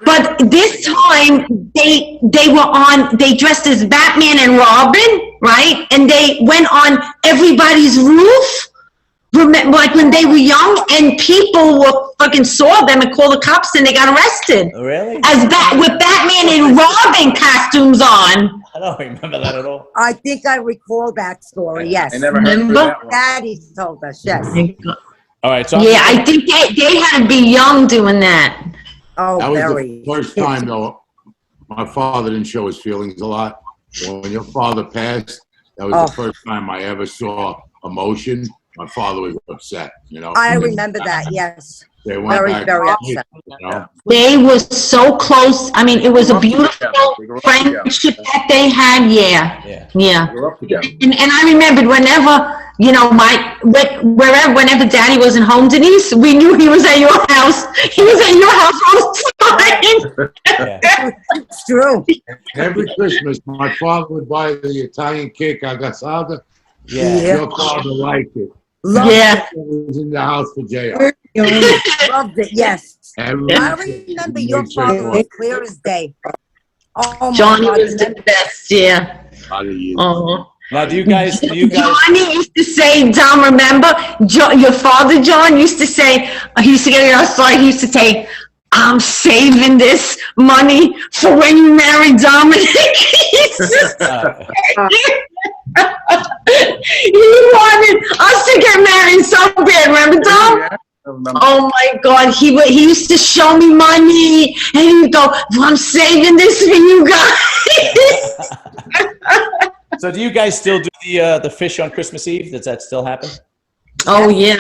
But this time they dressed as Batman and Robin, right? And they went on everybody's roof, like when they were young, and people fucking saw them and called the cops and they got arrested. Really? With Batman and Robin costumes on. I don't remember that at all. I think I recall that story, yes. I never heard Remember? that one. Daddy told us, yes. All right. So Yeah, I think they had to be young doing that. Oh, That was very. the first time, though. My father didn't show his feelings a lot. When your father passed, that was the first time I ever saw emotion. My father was upset, you know. I remember that, yes. They went Very, back, very upset. you know. They were so close. I mean, it was a beautiful They grew up together. friendship that they had. Yeah. Yeah. They grew up together. And I remembered whenever, you know, whenever Daddy wasn't home, Denise, we knew he was at your house. He was at your house all the time. Yeah. It's true. Every Christmas, my father would buy the Italian cake agassata. Yeah. Your father liked it. Loved Yeah. It was in the house for JR. it, loved it, yes. Every I remember your father was clear as day. Oh, my Johnny God. was the best. Yeah. Oh. Now, do you guys? Johnny used to say, Dom, remember? Your father, John, used to say, he used to get it outside, he used to say, I'm saving this money for when you marry Dominic. He wanted us to get married so bad, remember, Dom? Yeah, I remember. Oh my God, he used to show me money, and he'd go, well, I'm saving this for you guys. So do you guys still do the fish on Christmas Eve? Does that still happen? Oh, yeah.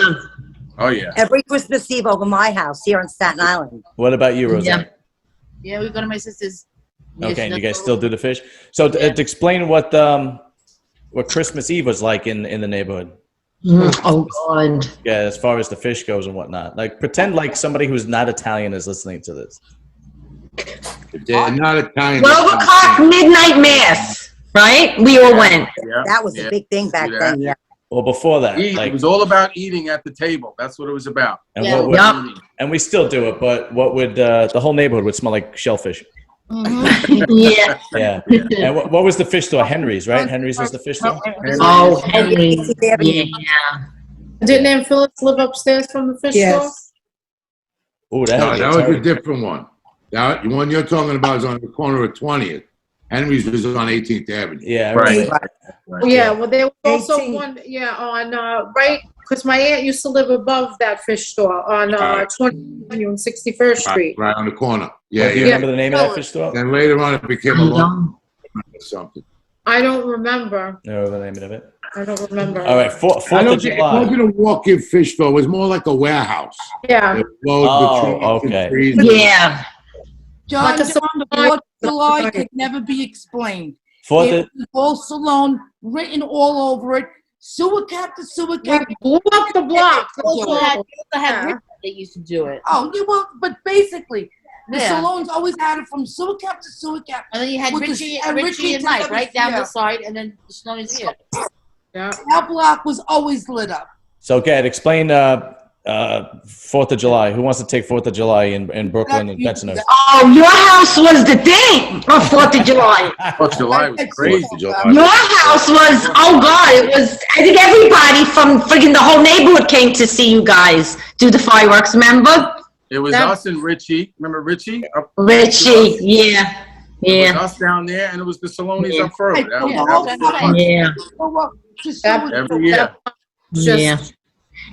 Oh yeah. Every Christmas Eve over my house here in Staten Island. What about you, Roseanne? Yeah, we go to my sister's. Okay, and you guys still do the fish? So to explain what Christmas Eve was like in the neighborhood. Oh, God. Yeah, as far as the fish goes and whatnot. Like, pretend like somebody who's not Italian is listening to this. They're not Italian. 12 o'clock midnight mass, right? We all went. Yeah. That was a big thing back then, yeah. Well, before that, It like, was all about eating at the table. That's what it was about. and Yeah. what would, Yup. and we still do it, but what would the whole neighborhood would smell like shellfish. Yeah. Yeah. And what was the fish store? Henry's, right? Henry's was the fish store. Oh, Henry. Yeah. Didn't Aunt Phyllis live upstairs from the fish store? Yes. Ooh, that, No, had that to be was a terrible. different one. That the one you're talking about is on the corner of 20th. Henry's was on 18th Avenue. Yeah, I Right. remember. Oh, yeah, well, there was also 18. one, on, right, because my aunt used to live above that fish store on 20th Avenue and 61st Street. Right on the corner. Yeah, Do you yeah. remember the name of that fish store? Then later on, it became a long or something. I don't remember. No, the name of it. I don't remember. All right, 4th I of don't think it July. wasn't a walk-in fish store. It was more like a warehouse. Yeah. It flowed Oh, between okay. trees. Yeah. John, Like a the 4th of July could never be explained. Fourth It of, was all Cilone written all over it. Sewer cap to sewer cap. We blew up the block. Also had Yeah. Rick that used to do it. Oh, yeah, well, but basically, the Yeah. Cilones always had it from sewer cap to sewer cap. And then you had With the- Richie and and Richie Mike together, right down yeah. the side, and then the snow is here. Yeah. Our block was always lit up. so, Gad, explain 4th of July. Who wants to take 4th of July in Brooklyn and Bensonhurst? Oh, your house was the thing on 4th of July. 4th of July was crazy. July. Your house was, oh, God, it was, I think everybody from friggin' the whole neighborhood came to see you guys do the fireworks, remember? It was That- us and Richie. Remember Richie? Richie, yeah. It Yeah. was us down there, and it was the Cilones up further. Right, That the was, whole that was time. Yeah. So, just That- every year. Just- Yeah.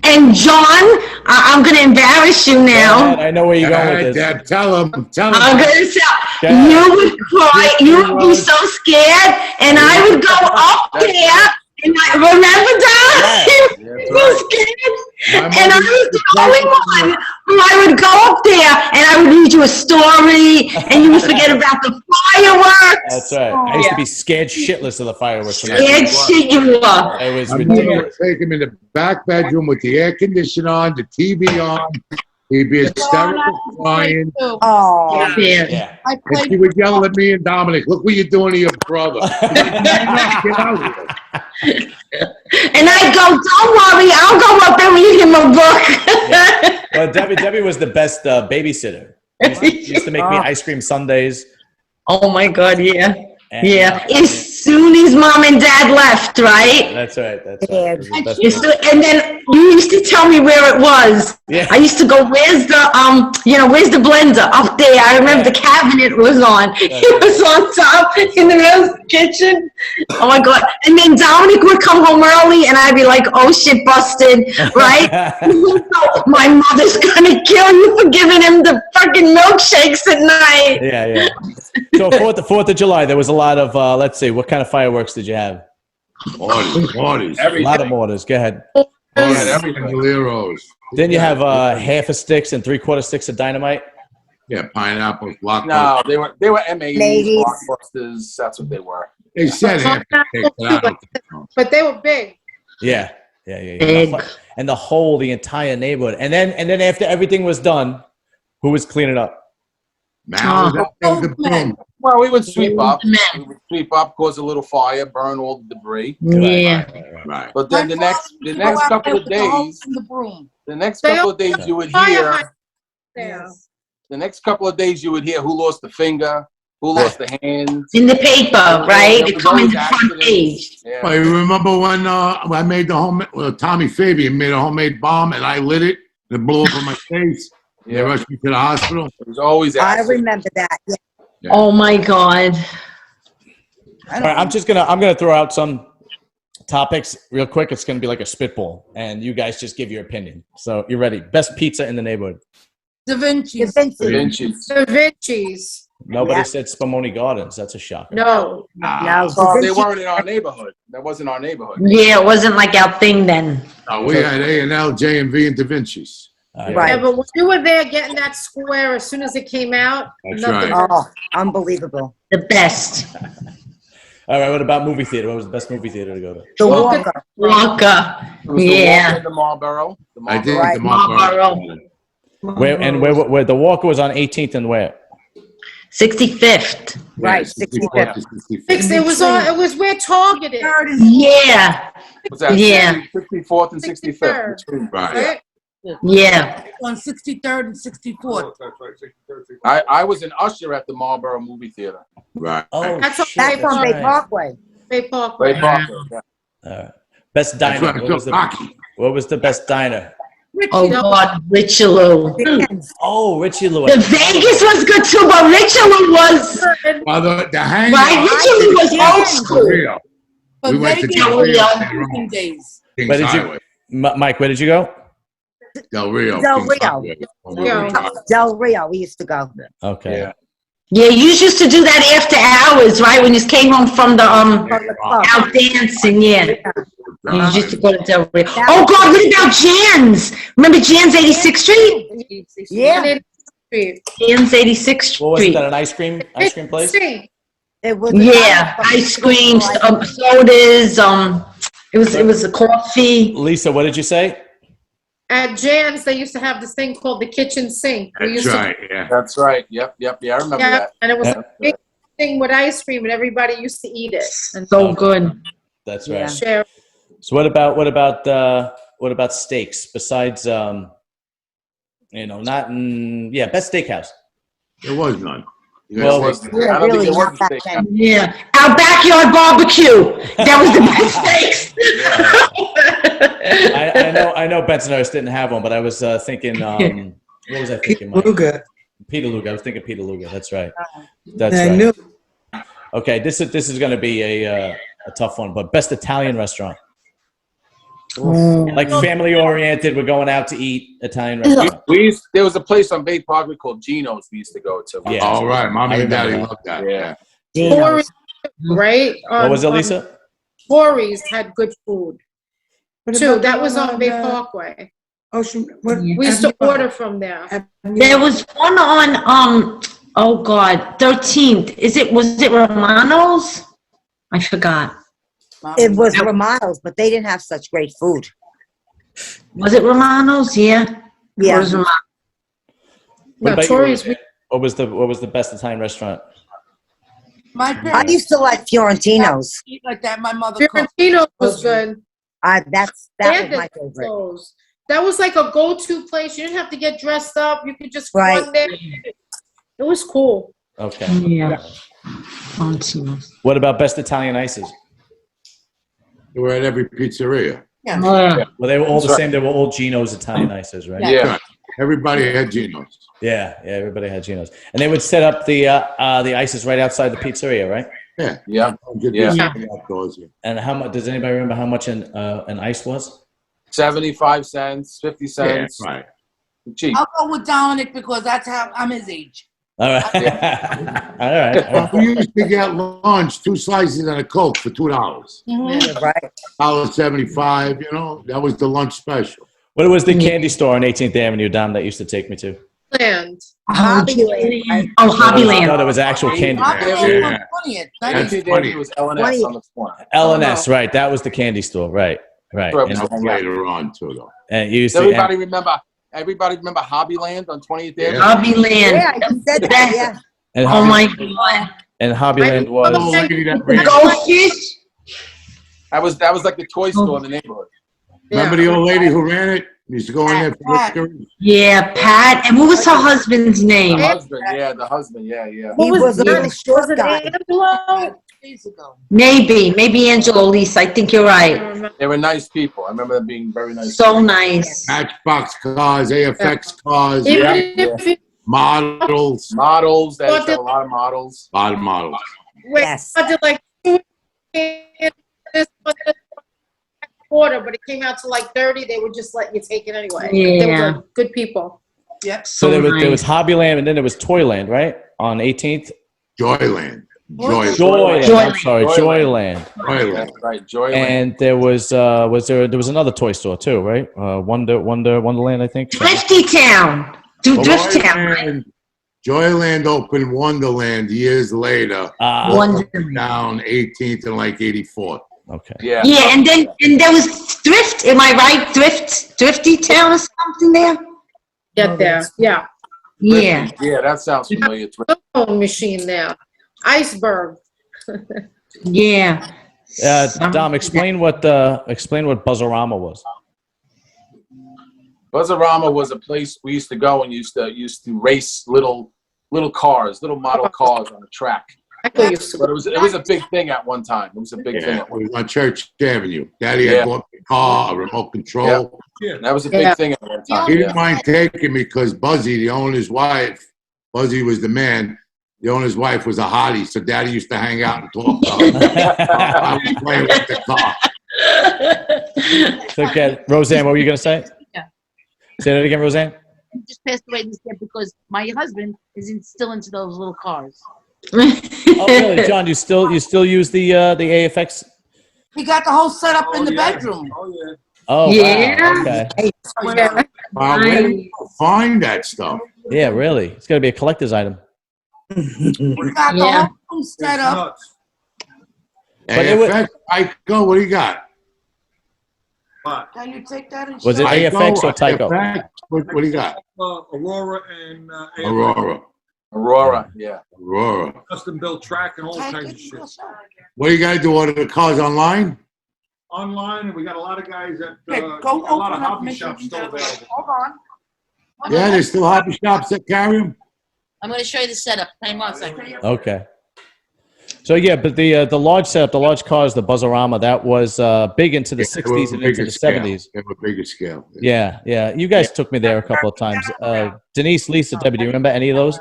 And John, I'm going to embarrass you now. Dad, I know where you're going with this. Dad, tell him. I'm going to tell Yeah. you would cry, you would be so scared, and I would go up there, and I remember that? Yeah, You that's were right. scared. My And I mother was the only one who I would go up there, and I would read you a story, and you would forget about the fireworks. That's right. I used to be scared shitless of the fireworks. when I Scared was shit you were. It was My mother ridiculous. would take him in the back bedroom with the air conditioner on, the TV on. He'd be hysterical crying. Oh, Yeah. Yeah. I And played she would yell at me and Dominic, look what you're doing to your brother. Get out of here. And I'd go, don't worry, I'll go up and read him a book. Well, Debbie was the best babysitter. She used to make me ice cream sundaes. Oh my God, yeah. And, Yeah. As soon as mom and dad left, right? That's right. That's Yeah. right. It was the best As babysitter. soon- and then you used to tell me where it was. Yeah. I used to go, where's the blender? Up there. I remember the cabinet was on. It was on top in the real kitchen. Oh my God. And then Dominic would come home early and I'd be like, oh shit, busted, right? My mother's gonna kill you for giving him the fucking milkshakes at night. Yeah, yeah. So 4th of July, there was a lot of, let's see, what kind of fireworks did you have? Parties. A lot of mortars. Go ahead. Bandoleros. Then you have half a sticks and 3/4 sticks of dynamite. Yeah, pineapples, block. No, they were M80s, Ladies. blockbusters. That's what they were. They said half a stick, but I don't think so. But they were big. Yeah. Yeah. Big. And the entire neighborhood. And then after everything was done, who was cleaning up? Mal was out there with the broom. Well, we would sweep up. Men. We would sweep up, cause a little fire, burn all the debris. Yeah. Right. But then the next couple of days, The broom. the next couple of days you would hear. Yeah. The next couple of days you would hear who lost the finger, who lost the hand. In the paper, right? There They was come in always the front accidents. page. Yeah. Well, you remember when I made Tommy Fabian made a homemade bomb and I lit it and it blew up in my face. They Yeah. rushed me to the hospital. It was always I accidents. remember that. Yeah. Yeah. Oh my God. All right, I'm gonna throw out some topics real quick. It's gonna be like a spitball, and you guys just give your opinion. So you ready? Best pizza in the neighborhood. Da Vinci. Da Vinci. Inches. Da Vinci's. Nobody Yeah. said Spumoni Gardens. That's a shocker. No. No, So they weren't in our neighborhood. That wasn't our neighborhood. Yeah, it wasn't like our thing then. No, we had A&L, J&V, and Da Vinci's. Right. Yeah, but when you were there getting that square, as soon as it came out, That's nothing. right. Oh, unbelievable. The best. All right, what about movie theater? What was the best movie theater to go to? The Walker. Walker. Walker. It was Yeah. the Marlboro. The I did Right. the Marlboro. Marlboro. Where the Walker was on 18th and where? 65th. Right, 64 to 65. It was where Target is. Yeah. Was that Yeah. 64th and 65th? Right. Yeah. On 63rd and 64th. I was an usher at the Marlboro movie theater. Right. Oh, That's on shit, That's on Bay right. Parkway. Bay Parkway. Ray Parker. Yeah. All right. Best That's diner. right. What was the best diner? Oh God, Richelieu. Oh, Richie Lou. The Vegas was good too, but Richelieu was Well, the hang right. Richelieu was old school. Rio. But We went to Vegas Del was Rio. Mexican days. Kings Where did you- Highway. Mike, where did you go? Del Rio. Del Kings Rio. Highway. Yeah. Del Rio, we used to go. Okay. Yeah. Yeah, you used to do that after hours, right? When you came home from the From the club. out dancing, yeah. You Uh-huh. used to go to Del Rio. Oh God, what about Jan's? Remember Jan's 86th Street? Yeah, Jan's 86th What was Street. that? An ice cream place? it was. Yeah, ice cream, sodas. It was a coffee. Lisa, what did you say? At Jan's, they used to have this thing called the kitchen sink. We That's used right. Yeah. That's right. Yep. Yeah, I remember Yeah, that. and it was Yeah. a big thing with ice cream, and everybody used to eat it and So good. That's right. share. So what about steaks besides not in best steakhouse? There was none. You Well, guys- I Yeah, don't really, think there was not a back steak. then. Yeah, our backyard barbecue. That was the best steaks. I know Bensonhurst didn't have one, but I was thinking. What was I thinking? Mike? Luga. Peter Luga. I was thinking Peter Luga. That's right. That's I right. knew. Okay, this is going to be a tough one, but best Italian restaurant, like family oriented. We're going out to eat Italian restaurant. There was a place on Bay Parkway called Gino's we used to go to. Yeah. All right. Mommy I and Daddy remember loved that. Yeah. Dino's. Right? What was it, Lisa? Corey's had good food What too. about That the was one on Bay the Parkway. Ocean. What, We used to order from there. There was one on oh God, 13th. Was it Romano's? I forgot. It was Romano's, but they didn't have such great food. Was it Romano's? Yeah. Yeah. It was Romano's. What No, about Tori's. you? What was the best Italian restaurant? My I parents used to like Fiorentino's. eat like that. My mother cooked. Fiorentino was good. That was And my the favorite. clothes. That was like a go-to place. You didn't have to get dressed up. You could just Right. run there. It was cool. Okay. Yeah. Fontino's. What about best Italian ices? They were at every pizzeria. Yeah. Yeah. Well, they were all the That's right. same. They were all Gino's Italian ices, right? Yeah. Everybody had Geno's. Yeah, everybody had Gino's, and they would set up the ices right outside the pizzeria, right? Yeah. Yeah. Good Yeah. outdoors, yeah. And how much? Does anybody remember how much an ice was? 75 cents, 50 Yeah, cents. right. Cheap. I'll go with Dominic because that's how I'm his age. All right, all right. We used to get lunch, 2 slices and a Coke for $2. Yeah, right. $1.75, that was the lunch special. What was the candy store on 18th Avenue, Dom, that used to take me to? Land. Hobbyland. Oh, No, Hobbyland. there was actual candy. Yeah. That's funny. It was LNS on the corner. L&S, right? That was the candy store, right? Right. And, That was later on, too, though. and you used to. Everybody remember Hobbyland on 20th Avenue? Hobbyland. Yeah, I said that, yeah. And Oh my God. And Hobbyland The was. lady that ran- Goldfish? That was like the toy store in the neighborhood. Remember the old lady who ran it? Used to go in there for Pat. liquor. Yeah, Pat. And what was her husband's name? The husband, yeah. He What was a little was short it guy. Angelo? Days ago. Maybe Angelo Lisa. I think you're I right. don't remember. They were nice people. I remember them being very nice. So nice. Matchbox cars, AFX cars, Even if you models. Models. They used to have a lot of models. A lot of models. wait, Yes. I did like this quarter, but it came out to like 30, they would just let you take it anyway. They Yeah. were good people. Yep. So there was Hobbyland, and then there was Toyland, right? On 18th. Joyland. Joyland. I'm sorry, Joyland. That's right, Joyland. And there was another toy store too, right? Wonderland, I think. Thrifty Town. Thrift Town. Joyland opened Wonderland years later. Down 18th and like 84th. Okay. Yeah. Yeah, and there was Thrift. Am I right? Thrifty Town or something there. Get there. Yeah. Yeah. Yeah, that sounds familiar. Phone machine there. Iceberg. Yeah. Dom, explain what Buzzarama was. Buzzarama was a place we used to go and used to race little cars, little model cars on the track. But it was a big thing at one time. It was a big thing. It was on Church Avenue. Daddy had bought a car, a remote control. Yeah, that was a big thing at one time. He didn't mind taking me because Buzzy, the owner's wife, Buzzy was the man. The owner's wife was a hottie, so Daddy used to hang out and talk I was playing with the car. So again, Roseanne, what were you going to say? Yeah. Say that again, Roseanne. He just passed away this year because my husband is still into those little cars. Oh, really, John? You still use the AFX? He got the whole setup in the bedroom. Oh yeah. Oh Yeah. wow. Okay. Wow, where do you find that stuff? Yeah, really. It's got to be a collector's item. He got the whole setup. AFX, Tyco, what do you got? Can you take that and Was it show AFX or Tyco? AFX? What do you got? Aurora and Aurora. Yeah. Aurora. custom built track and all Take kinds it, of shit. we'll show it. What do you got to do? Order the cars online? Online, and we got a lot of guys that Hey, got go a lot of open up hobby and shops make still sure- available. Hold on. Yeah, there's still hobby shops that carry them. I'm going to show you the setup. Hang on a second. Okay. So yeah, but the large setup, the large cars, the Buzzarama, that was big into the They were 60s and into the 70s. They were bigger scale. Yeah, yeah. You guys took me there a couple of times. Denise, Lisa, Debbie, do you remember any of those?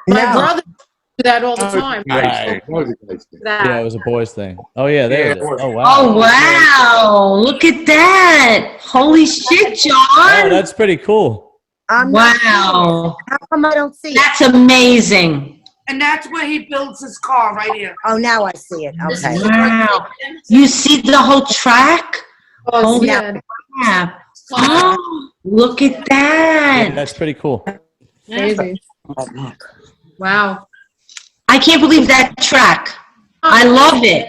My brother do that all the time. Right. Yeah, it was a boys thing. Oh yeah, there it is. Oh wow. Oh wow! Look at that! Holy shit, John! Oh, that's pretty cool. Wow! How come I don't see it? That's amazing. And that's where he builds his car, right here. Oh, now I see it. Okay. Wow! You see the whole track? Oh, yeah. yeah. Yeah. Oh, look at Yeah, that! that's pretty cool. Crazy. Wow. I can't believe that track. I love it.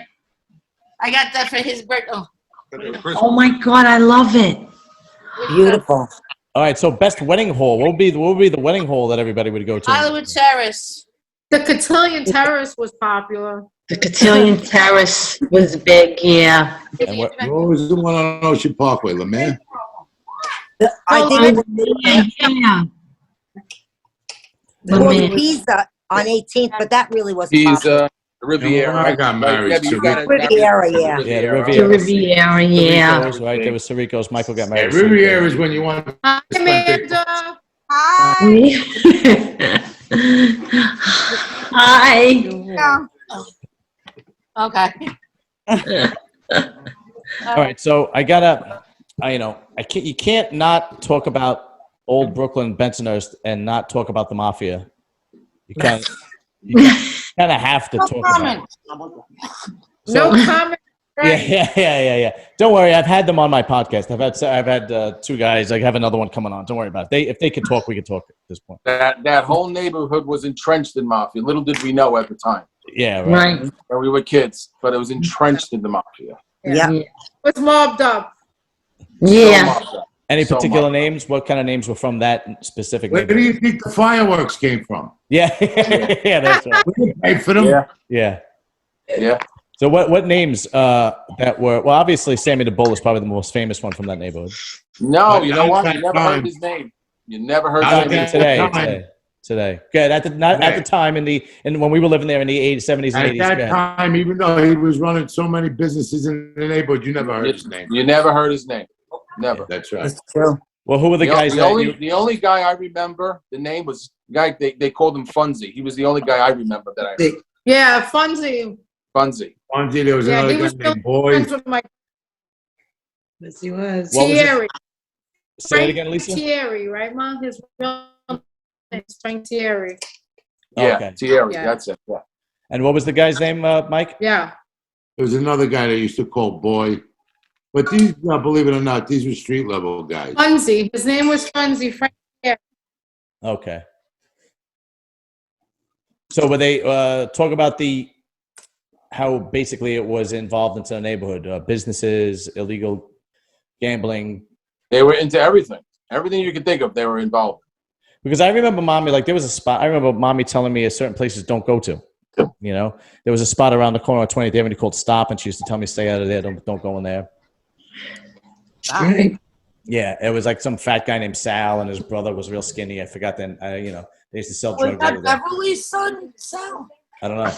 I got that for his birthday. Oh my god, I love it. Beautiful. All right, so best wedding hall. What would be the wedding hall that everybody would go to? Hollywood Terrace. The Cotillion Terrace was popular. The Cotillion Terrace was big, yeah. And what was the one on Ocean Parkway, LeMay? I think Yeah. it was Pisa on 18th, but that really wasn't popular. Riviera. I got married to Riviera, yeah. Yeah, the The Riviera. Riviera, yeah. Cerritos, right? There was Cerritos. Michael got Yeah, married. Riviera is when you want to Hi, spend Amanda. Hi. Okay. All right, so I gotta, you can't not talk about old Brooklyn, Bensonhurst, and not talk about the Mafia. You kind of have to talk about it. No comment. Yeah. Don't worry, I've had them on my podcast. I've had two guys. I have another one coming on. Don't worry about it. If they can talk, we can talk at this point. That whole neighborhood was entrenched in Mafia. Little did we know at the time. Yeah, right. When we were kids, but it was entrenched in the Mafia. Yeah. It was mobbed up. Yeah. Any So particular much. names? What kind of names were from that specific Where do neighborhood? you think the fireworks came from? Yeah, yeah, that's right. We paid for them. Yeah. Yeah. So what names that were, well, obviously Sammy the Bull is probably the most famous one from that neighborhood. No, you know what? You never Time. heard his name. You never heard Not his name. at Today. Good. At the time when we were living there in the 80s, 70s and 80s. At go that ahead. time, even though he was running so many businesses in the neighborhood, you never heard his name. You never heard his name. Never. That's right. That's true. Well, who were the guys the only guy I remember, the name was guy they called him Funzy. He was the only guy I remember that I heard. Yeah, Funzy. Funzy. Fonzie, there was Yeah, another he guy was named still Boy. friends with my Yes, he was. What was Thierry. Say it again, Lisa. Thierry, right, Mom? His real name is Frank Thierry. Yeah, Okay. Thierry, Yeah. that's it. Yeah. And what was the guy's name, Mike? Yeah. There was another guy they used to call Boy. But these, believe it or not, these were street level guys. Funzy. His name was Funzy. Frank Thierry. Okay. So were they talk about how basically it was involved into the neighborhood, businesses, illegal gambling? They were into everything. Everything you could think of, they were involved. Because I remember mommy, like there was a spot, I remember mommy telling me certain places don't go to. You know, there was a spot around the corner of 20th Avenue called Stop, and she used to tell me stay out of there, don't go in there. Right. Yeah, it was like some fat guy named Sal, and his brother was real skinny. I forgot then. You know, they used to sell Was drugs over that there. Beverly's son, Sal? I don't know.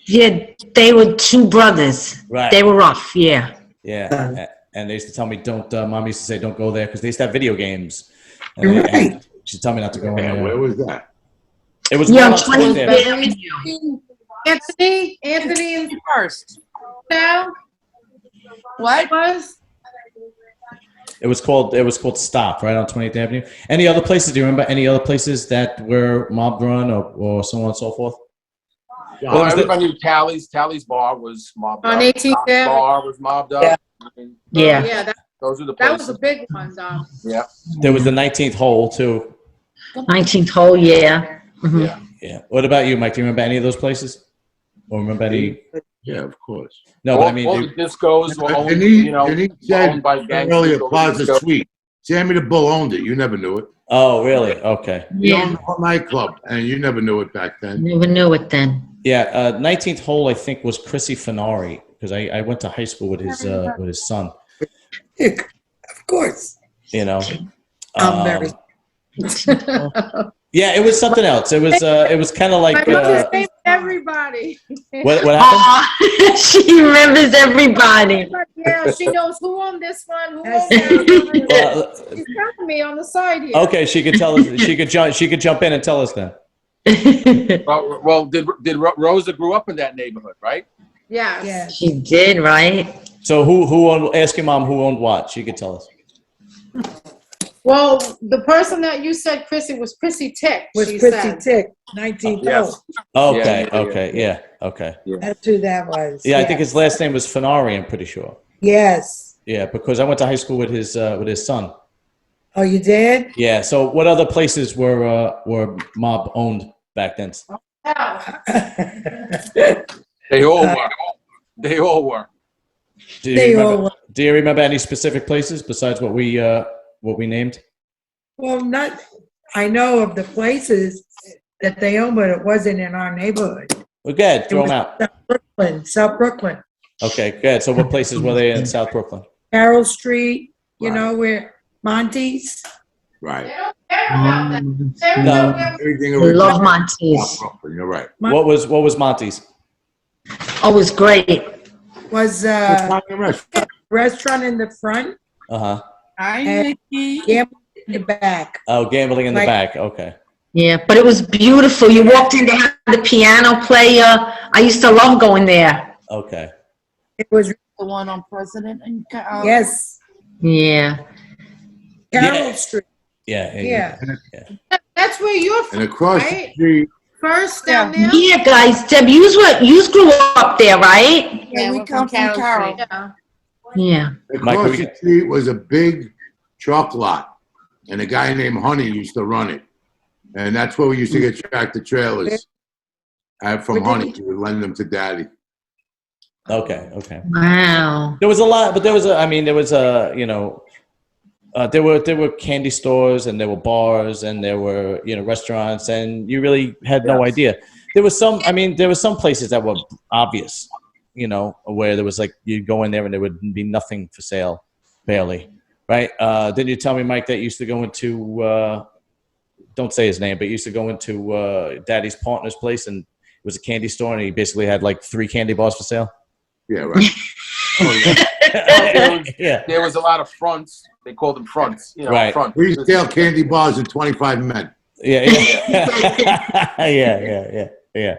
Yeah, they were two brothers. Right. They were rough, yeah. Yeah, and they used to tell me mom used to say don't go there because they used to have video games. And Right. she'd tell me not to go in Yeah, there. where was that? It was Yeah, right on on 20th 20th Avenue. Avenue. Anthony and First. Sal What? was. It was called Stop, right on 20th Avenue. Any other places? Do you remember any other plases that were mob run or so on and so forth? Well, everybody knew Tally's. Tally's bar was mobbed On up. 18th Tom's Avenue. bar was mobbed up. Yeah. I mean, Yeah. Yeah, those are the that places. was a big one, Dom. Yeah. There was the 19th hole too. 19th hole, yeah. Mhm. Yeah. Yeah. What about you, Mike? Do you remember any of those places? Or remember any? Yeah, of course. No, but I mean, all the discos were owned, Denise, you know, Denise were said owned by gangsters. earlier, over Plaza disco. Suite. Sammy the Bull owned it. You never knew it. oh, really? Okay. He owned Yeah, the whole nightclub, and you never knew it back then. never knew it then. Yeah. 19th hole, I think, was Chrissy Fenari because I went to high school with his son. Of course. You know. I'm very. Yeah, it was something else. It was kind of like My mother's name everybody. what happened? Aw, she remembers everybody. Yeah, she knows who owned this one, who owned that one. She's telling me on the side here. Okay, she could tell us. She could jump in and tell us then. Well, did Rosa grew up in that neighborhood, right? Yes. Yeah. She did, right? So who owned? Ask your mom who owned what. She could tell us. Well, the person that you said, Chrissy, was Chrissy Tick. Was she Chrissy said. Tick, 19th Yes. hole. Okay, Yeah. okay, yeah, okay. That's who that was. Yeah, I think his last name was Fenari. I'm pretty sure. Yes. Yeah, because I went to high school with his son. Oh, you did? Yeah. So what other places were mob owned back then? They all were. They all were. Do They you all remember? Do you remember any specific places besides what we named? Well, not, I know of the places that they own, but it wasn't in our neighborhood. Well, good. It Throw was them out. South Brooklyn. Okay, good. So what places were they in South Brooklyn? Carroll Street, you Right. know, where Monty's. Right. They don't care about that. They No. don't care. Everything We love original. Monty's. You're right. What was Monty's? Oh, it was great. Was Italian restaurant. restaurant in the front, Uh-huh. and gambling in the back. Oh, gambling in the Like- back. Okay. Yeah, but it was beautiful. You walked in, they had the piano player. I used to love going there. Okay. It was, The one on President and yes, Yeah. Carroll Yeah. Street. Yeah. Yeah. That's where you're And from, across the right? street, First down there? Yeah, guys, Deb, you grew up there, right? Yeah, we we're come from Carroll. Street. Yeah. Yeah. Mike, across we the got- street was a big truck lot, and a guy named Honey used to run it. And that's where we used to get tractor trailers. From Honey, we would lend them to Daddy. Okay. Okay. Wow. There was a lot, but there was there were candy stores and there were bars and there were, restaurants, and you really had no idea. There was some places that were obvious, where there was like, you'd go in there and there would be nothing for sale, barely. Right. Didn't you tell me, Mike, that you used to go into, don't say his name, but you used to go into Daddy's partner's place and it was a candy store and he basically had like 3 candy bars for sale? Yeah, right. Yeah. There was a lot of fronts. They called them fronts. Right. Front. We used to sell candy bars and 25 men. Yeah. Yeah.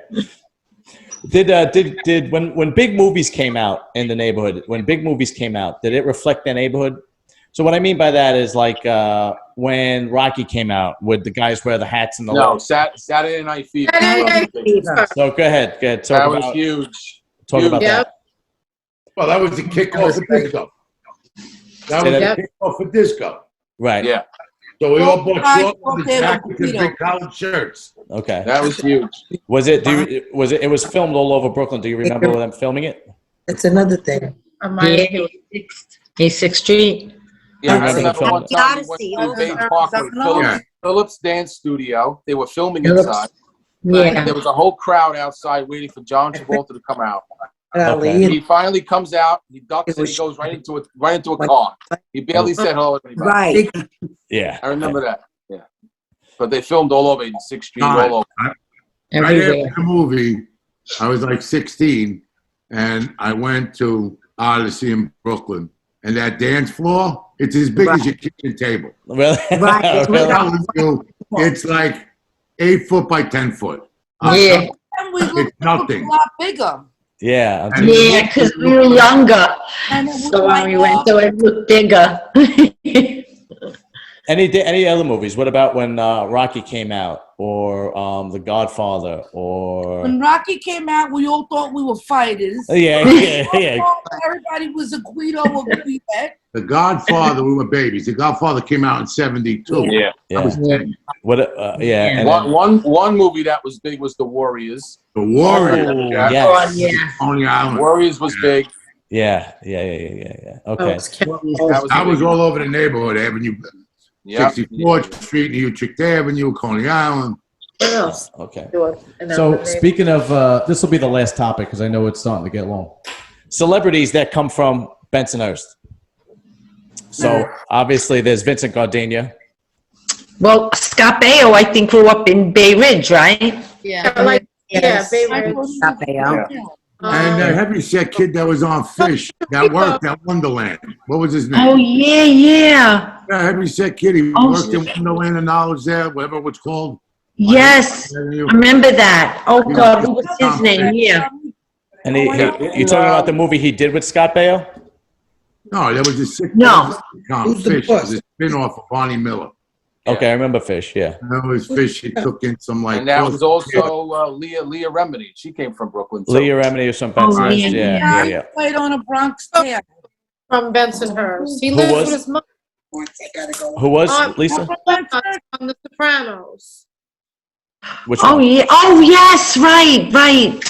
Did when big movies came out in the neighborhood, did it reflect the neighborhood? So what I mean by that is like when Rocky came out, would the guys wear the hats and the No, legs? Saturday Night Fever. Saturday Night Fever. So go ahead. That Talk was about, huge. talk Huge. about Yep. that. Well, that was the kickoff for disco. That was Yep. the kickoff for disco. Right. Yeah, So we all bought Guys shorts out and there with jackets and Guido. big collared shirts. Okay. that was huge. Was it? It was filmed all over Brooklyn? Do you remember them filming it? That's another thing. Yeah, 86th Street. Yeah, I remember remember the one film. time we went Odyssey, to Dave Odyssey. Parker, Yeah. Phillips Dance Studio. They were filming Phillips. inside. Yeah. There was a whole crowd outside waiting for John Travolta to come out. Okay. He finally comes out. He ducks and he goes right into a car. He barely said hello to anybody. Right. Yeah. I remember that. Yeah, but they filmed all over 86th Street, Right. all over. Right Everywhere. after the movie, I was like 16, and I went to Odyssey in Brooklyn. And that dance floor, it's as big as your kitchen table. Really? Right. Really? I'm telling you, it's like 8 foot by 10 foot. Yeah. And we It's looked nothing. a lot bigger. Yeah. Yeah, because we were younger. And it was So like, when we went to it looked bigger. Any other movies? What about when Rocky came out, or The Godfather, or when Rocky came out, we all thought we were fighters. yeah. Everybody was a Guido or Guidet. The Godfather, we were babies. The Godfather came out in 72. Yeah. I was 10. What? Yeah. And then, One movie that was big was The Warriors. The Warrior. Oh, Yeah. yes. Yeah. Coney Island. Warriors was big. Yeah. Okay. I was all over the neighborhood. Avenue, Yeah. 64th Street, New Utrecht Avenue, Coney Island. Okay. So speaking of, this will be the last topic because I know it's starting to get long. Celebrities that come from Bensonhurst. So obviously there's Vincent Gardenia. Well, Scott Baio, I think, grew up in Bay Ridge, right? Yeah. Yeah, favorite. And the heavyset kid that was on Fish, that worked at Wonderland. What was his name? Oh, yeah. Yeah, heavyset kid. He Oh, worked in Wonderland and Knowledge there, whatever it was called. Yes. I remember that. Oh, God, what was his name? Yeah. And you talking about the movie he did with Scott Baio? No, that was a sick No. Who's the Fish. It boss? was a spin-off of Bonnie Miller. Okay, I remember Fish. Yeah. That was Fish. He took in some like. And that was also Leah Remini. She came from Brooklyn. Too. Leah Remini was from Oh, Bensonhurst. yeah. Yeah. Played on a Bronx tale. From Bensonhurst. He Who lives was? with his mom Who was Lisa? on The Sopranos. Which Oh, one? yeah. Oh, yes. Right.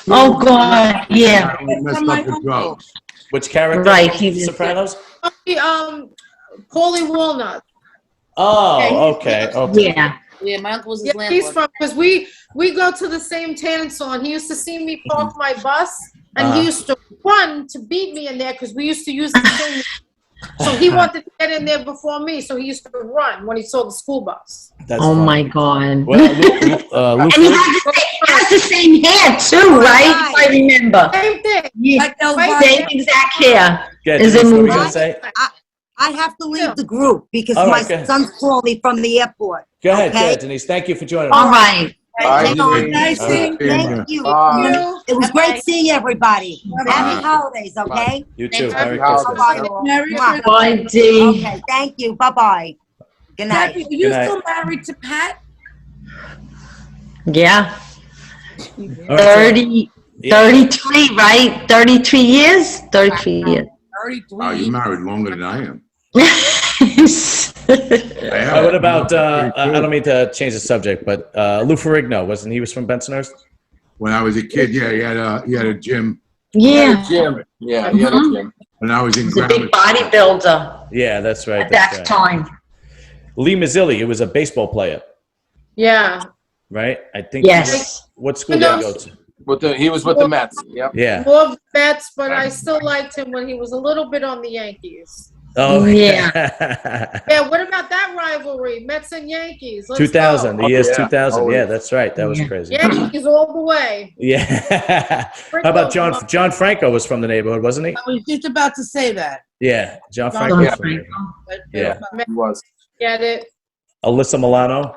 Oh, God. Yeah. He messed up with drugs. Which character? Right, he was- Sopranos. Paulie Walnut. Oh, okay. Yeah. Yeah, my uncle was his Yeah, landlord. he's from, because we go to the same tanning salon. He used to see me park my bus, and he used to run to beat me in there because we used to use the same. So he wanted to get in there before me, so he used to run when he saw the school bus. That's Oh, funny. my God. Well, Lou And he has the same hair, too, right? If I remember. Same thing. Yeah. Like Elvira. Same exact hair. Good. Is Denise, it what were you movie? gonna say? I have to leave the group because All my right, go ahead. son's calling me from the airport. Go ahead, Okay. Denise. Thank you for joining All us. right. Hang on. Nice seeing you. Thank you. Bye. It was great seeing everybody. Happy holidays, okay? You too. Happy Merry holidays. Christmas. Merry Mwah. Christmas. Bye, D. Okay, thank you. Bye-bye. Good night. Are you Good night. still married to Pat? Yeah. All right, 30, 33, right? 33 years? 33 years. 33. Oh, you married longer than I am. what about, I don't mean to change the subject, but Lou Ferrigno, wasn't he was from Bensonhurst? When I was a kid, yeah, he had a gym. Yeah. Jim. Yeah, he had a gym. When I was in He's a big grammar bodybuilder Yeah, that's right. at That's that right. time. Lee Mazzilli, he was a baseball player, Yeah. right? I think. Yes. What school did he go to? He was with the Mets. Yep. Yeah. More of the Mets, but I still liked him when he was a little bit on the Yankees. Oh, Yeah. Yeah, what about that rivalry? Mets and Yankees. Let's 2000, go. the years yeah. 2000. Oh, Yeah, yeah. that's right. That was Yeah. crazy. Yankees all the way. Yeah. How about John Franco was from the neighborhood, wasn't he? I was just about to say that. Yeah, John John Franco was Franco. from the neighborhood. Yeah. He was. Get it? Alyssa Milano.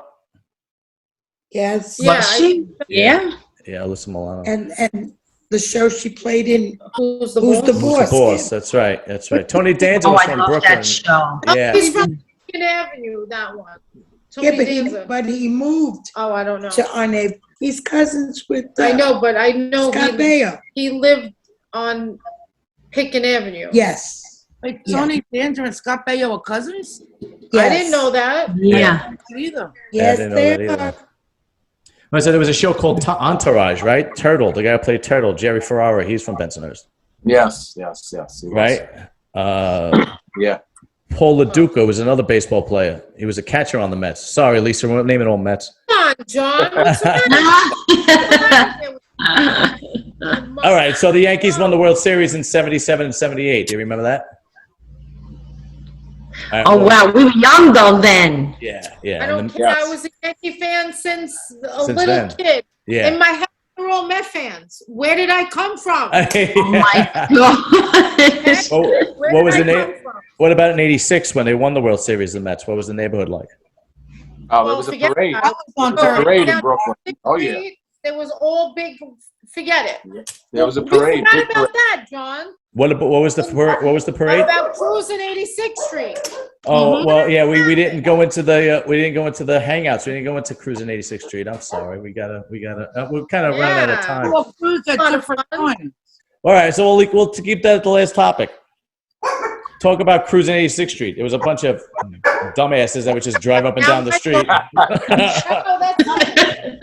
Yes. Yeah. Was she? Yeah. Yeah, Alyssa Milano. And the show she played in. Who's the Who's the boss? Who's Boss? the boss? That's right. That's right. Tony Oh, Danza's I from love Brooklyn. that show. Yeah. He's from Second Avenue, that one. Yeah, Tony Danza. but he moved Oh, I don't know. to Arne. He's cousins with I know, but I know Scott Baio. he lived on Pitkin Avenue. Yes. Like Yeah. Tony Danza and Scott Baio are cousins? I didn't know that. Yeah. Either. Yes, I didn't know they that either. are. I said there was a show called Entourage, right? Turtle, the guy who played Turtle, Jerry Ferrara, he's from Bensonhurst, Yes. he was. right? Yeah. Paul LaDuca was another baseball player. He was a catcher on the Mets. Sorry, Lisa, we're naming all Mets. Come on, John. What's the matter? All right, so the Yankees won the World Series in 77 and 78. Do you remember that? All right, Oh, well, wow. We were young, though, then. Yeah. I and don't then- care. I was a Yankee fan since a Since little then. kid. Yeah. In my head, we're all Met fans. Where did I come from? Oh, my gosh. Well, Where what was the did I name? come from? What about in '86 when they won the World Series, the Mets? What was the neighborhood like? Oh, Well, there was a forget parade. that. That was on There was a Thursday. parade in Brooklyn. Oh, yeah. There was all big. Forget it. There was a We parade. forgot Big about parade. that, John. What was the How parade? about cruising 86th Street? Oh well, yeah, we didn't go into the hangouts. We didn't go into cruising 86th Street. I'm sorry. We gotta. We're kind of running out of Yeah. time. Well, cruise at Fun, different fun. times. All right, so we'll to keep that at the last topic. Talk about cruising 86th Street. It was a bunch of dumbasses that would just drive up and down the street. Oh, that's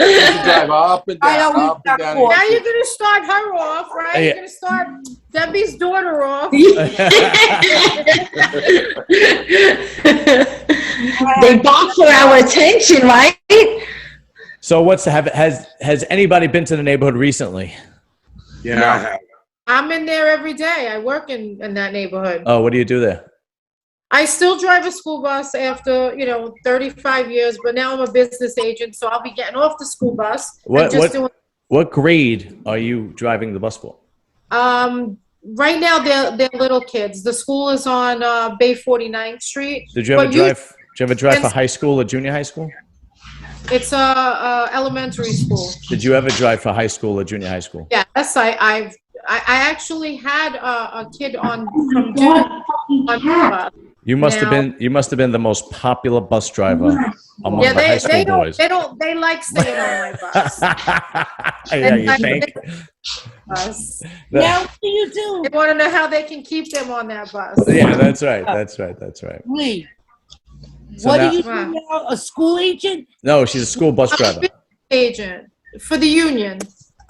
You drive up and I down, always up and got down. caught. Now you're gonna start her off, right? Yeah. You're gonna start Debbie's daughter off. They bought for our attention, right? So has anybody been to the neighborhood recently? Yeah, I have. I'm in there every day. I work in that neighborhood. Oh, what do you do there? I still drive a school bus after 35 years, but now I'm a business agent, so I'll be getting off the school bus. and What grade are you driving the bus for? Right now they're little kids. The school is on Bay 49th Street. Did you ever But drive for high school or junior high school? It's elementary school. Did you ever drive for high school or junior high school? Yes, I actually had a kid from Duke on the bus. You must have been the most popular bus driver among Yeah, the high school they boys. they like staying on my bus. Yeah, you think? Bus. Now, what do you do? They want to know how they can keep them on that bus. Yeah, that's right. That's right. Lee, So what now- do you do now? A school agent? No, she's a school bus I'm a driver. business agent for the union.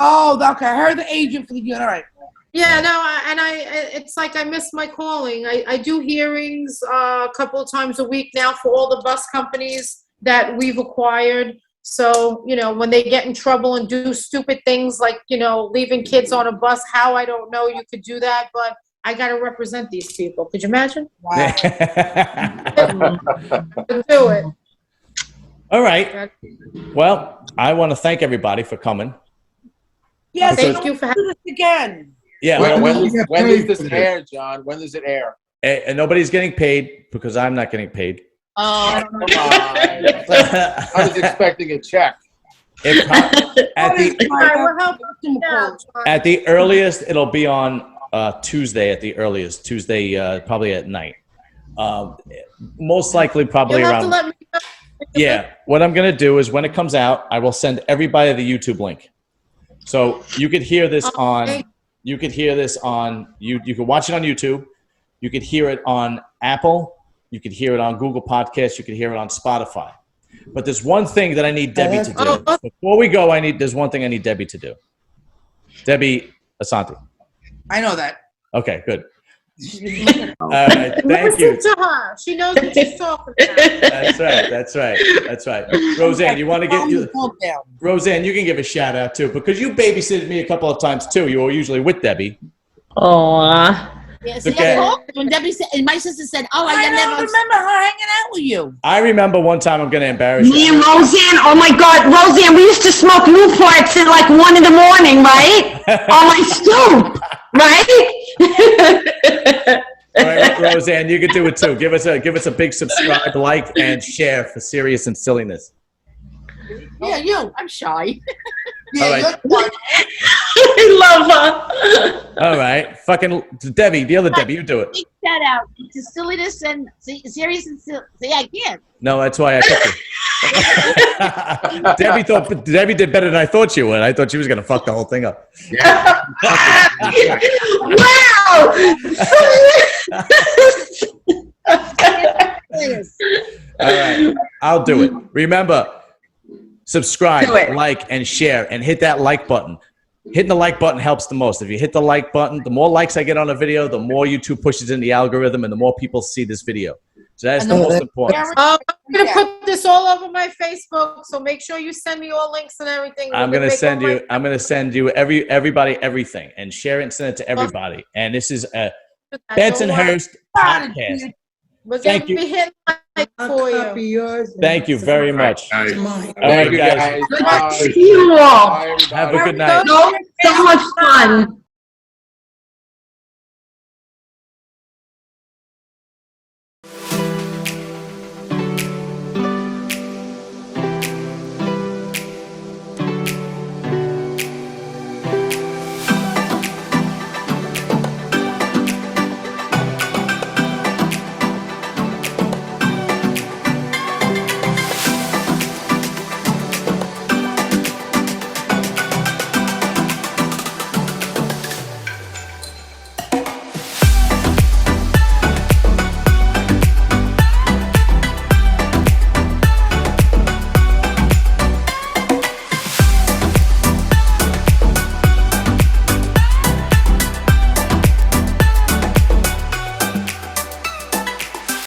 Oh, okay. I heard the agent for the union. All right. Yeah, no, it's like I miss my calling. I do hearings a couple of times a week now for all the bus companies that we've acquired. So, when they get in trouble and do stupid things like, leaving kids on a bus, how I don't know you could do that, but I got to represent these people. Could you imagine? Wow. Do it. All right. Well, I want to thank everybody for coming. Yes, Thank you for having do this again. Yeah, When does this paid. air, John? When does it air? and nobody's getting paid because I'm not getting paid. Oh, come on. I was expecting a check. At the earliest, it'll be on Tuesday. At the earliest, Tuesday, probably at night. Most likely, probably You'll have around. to let me know. Yeah. What I'm gonna do is when it comes out, I will send everybody the YouTube link, so you could hear this on. You could hear this on. You could watch it on YouTube. You could hear it on Apple. You could hear it on Google Podcasts. You could hear it on Spotify. But there's one thing that I need Debbie to do. Before we go, there's one thing I need Debbie to do. Debbie Assante. I know that. Okay, good. All right, thank you. Listen to her. She knows what she's talking about. That's right. Roseanne, you want to get you? Calm down. Roseanne, you can give a shout out too because you babysitted me a couple of times too. You were usually with Debbie. Aw. Yeah, Okay. when Debbie said, and my sister said, "Oh, I I don't never." remember her hanging out with you. I remember one time. I'm going to embarrass Me you. and Roseanne, oh my God, Roseanne, we used to smoke Newports at like 1 in the morning, right? On my stoop, right? All right, Roseanne, you can do it too. Give us a big subscribe, like, and share for Serious and Silliness. Yeah, you. I'm shy. All right. I love her. All right. Fucking Debbie, the other Debbie, you do it. Big shout out to silliness and serious and see, I can't. No, that's why I took you. Debbie did better than I thought she would. I thought she was gonna fuck the whole thing up. Yeah. Wow. All right, I'll do it. Remember, subscribe, Do it. like, and share, and hit that like button. Hitting the like button helps the most. If you hit the like button, the more likes I get on a video, the more YouTube pushes in the algorithm, and the more people see this video. So that's the most important. I'm gonna put this all over my Facebook, so make sure you send me all links and everything. I'm gonna send you everybody everything, and share it and send it to everybody. And this is a Bensonhurst podcast. We're Thank gonna be hitting like for Copy you. yours. Thank you very much. Nice. Mine. All right, guys. See you all. Have a good night. So much fun.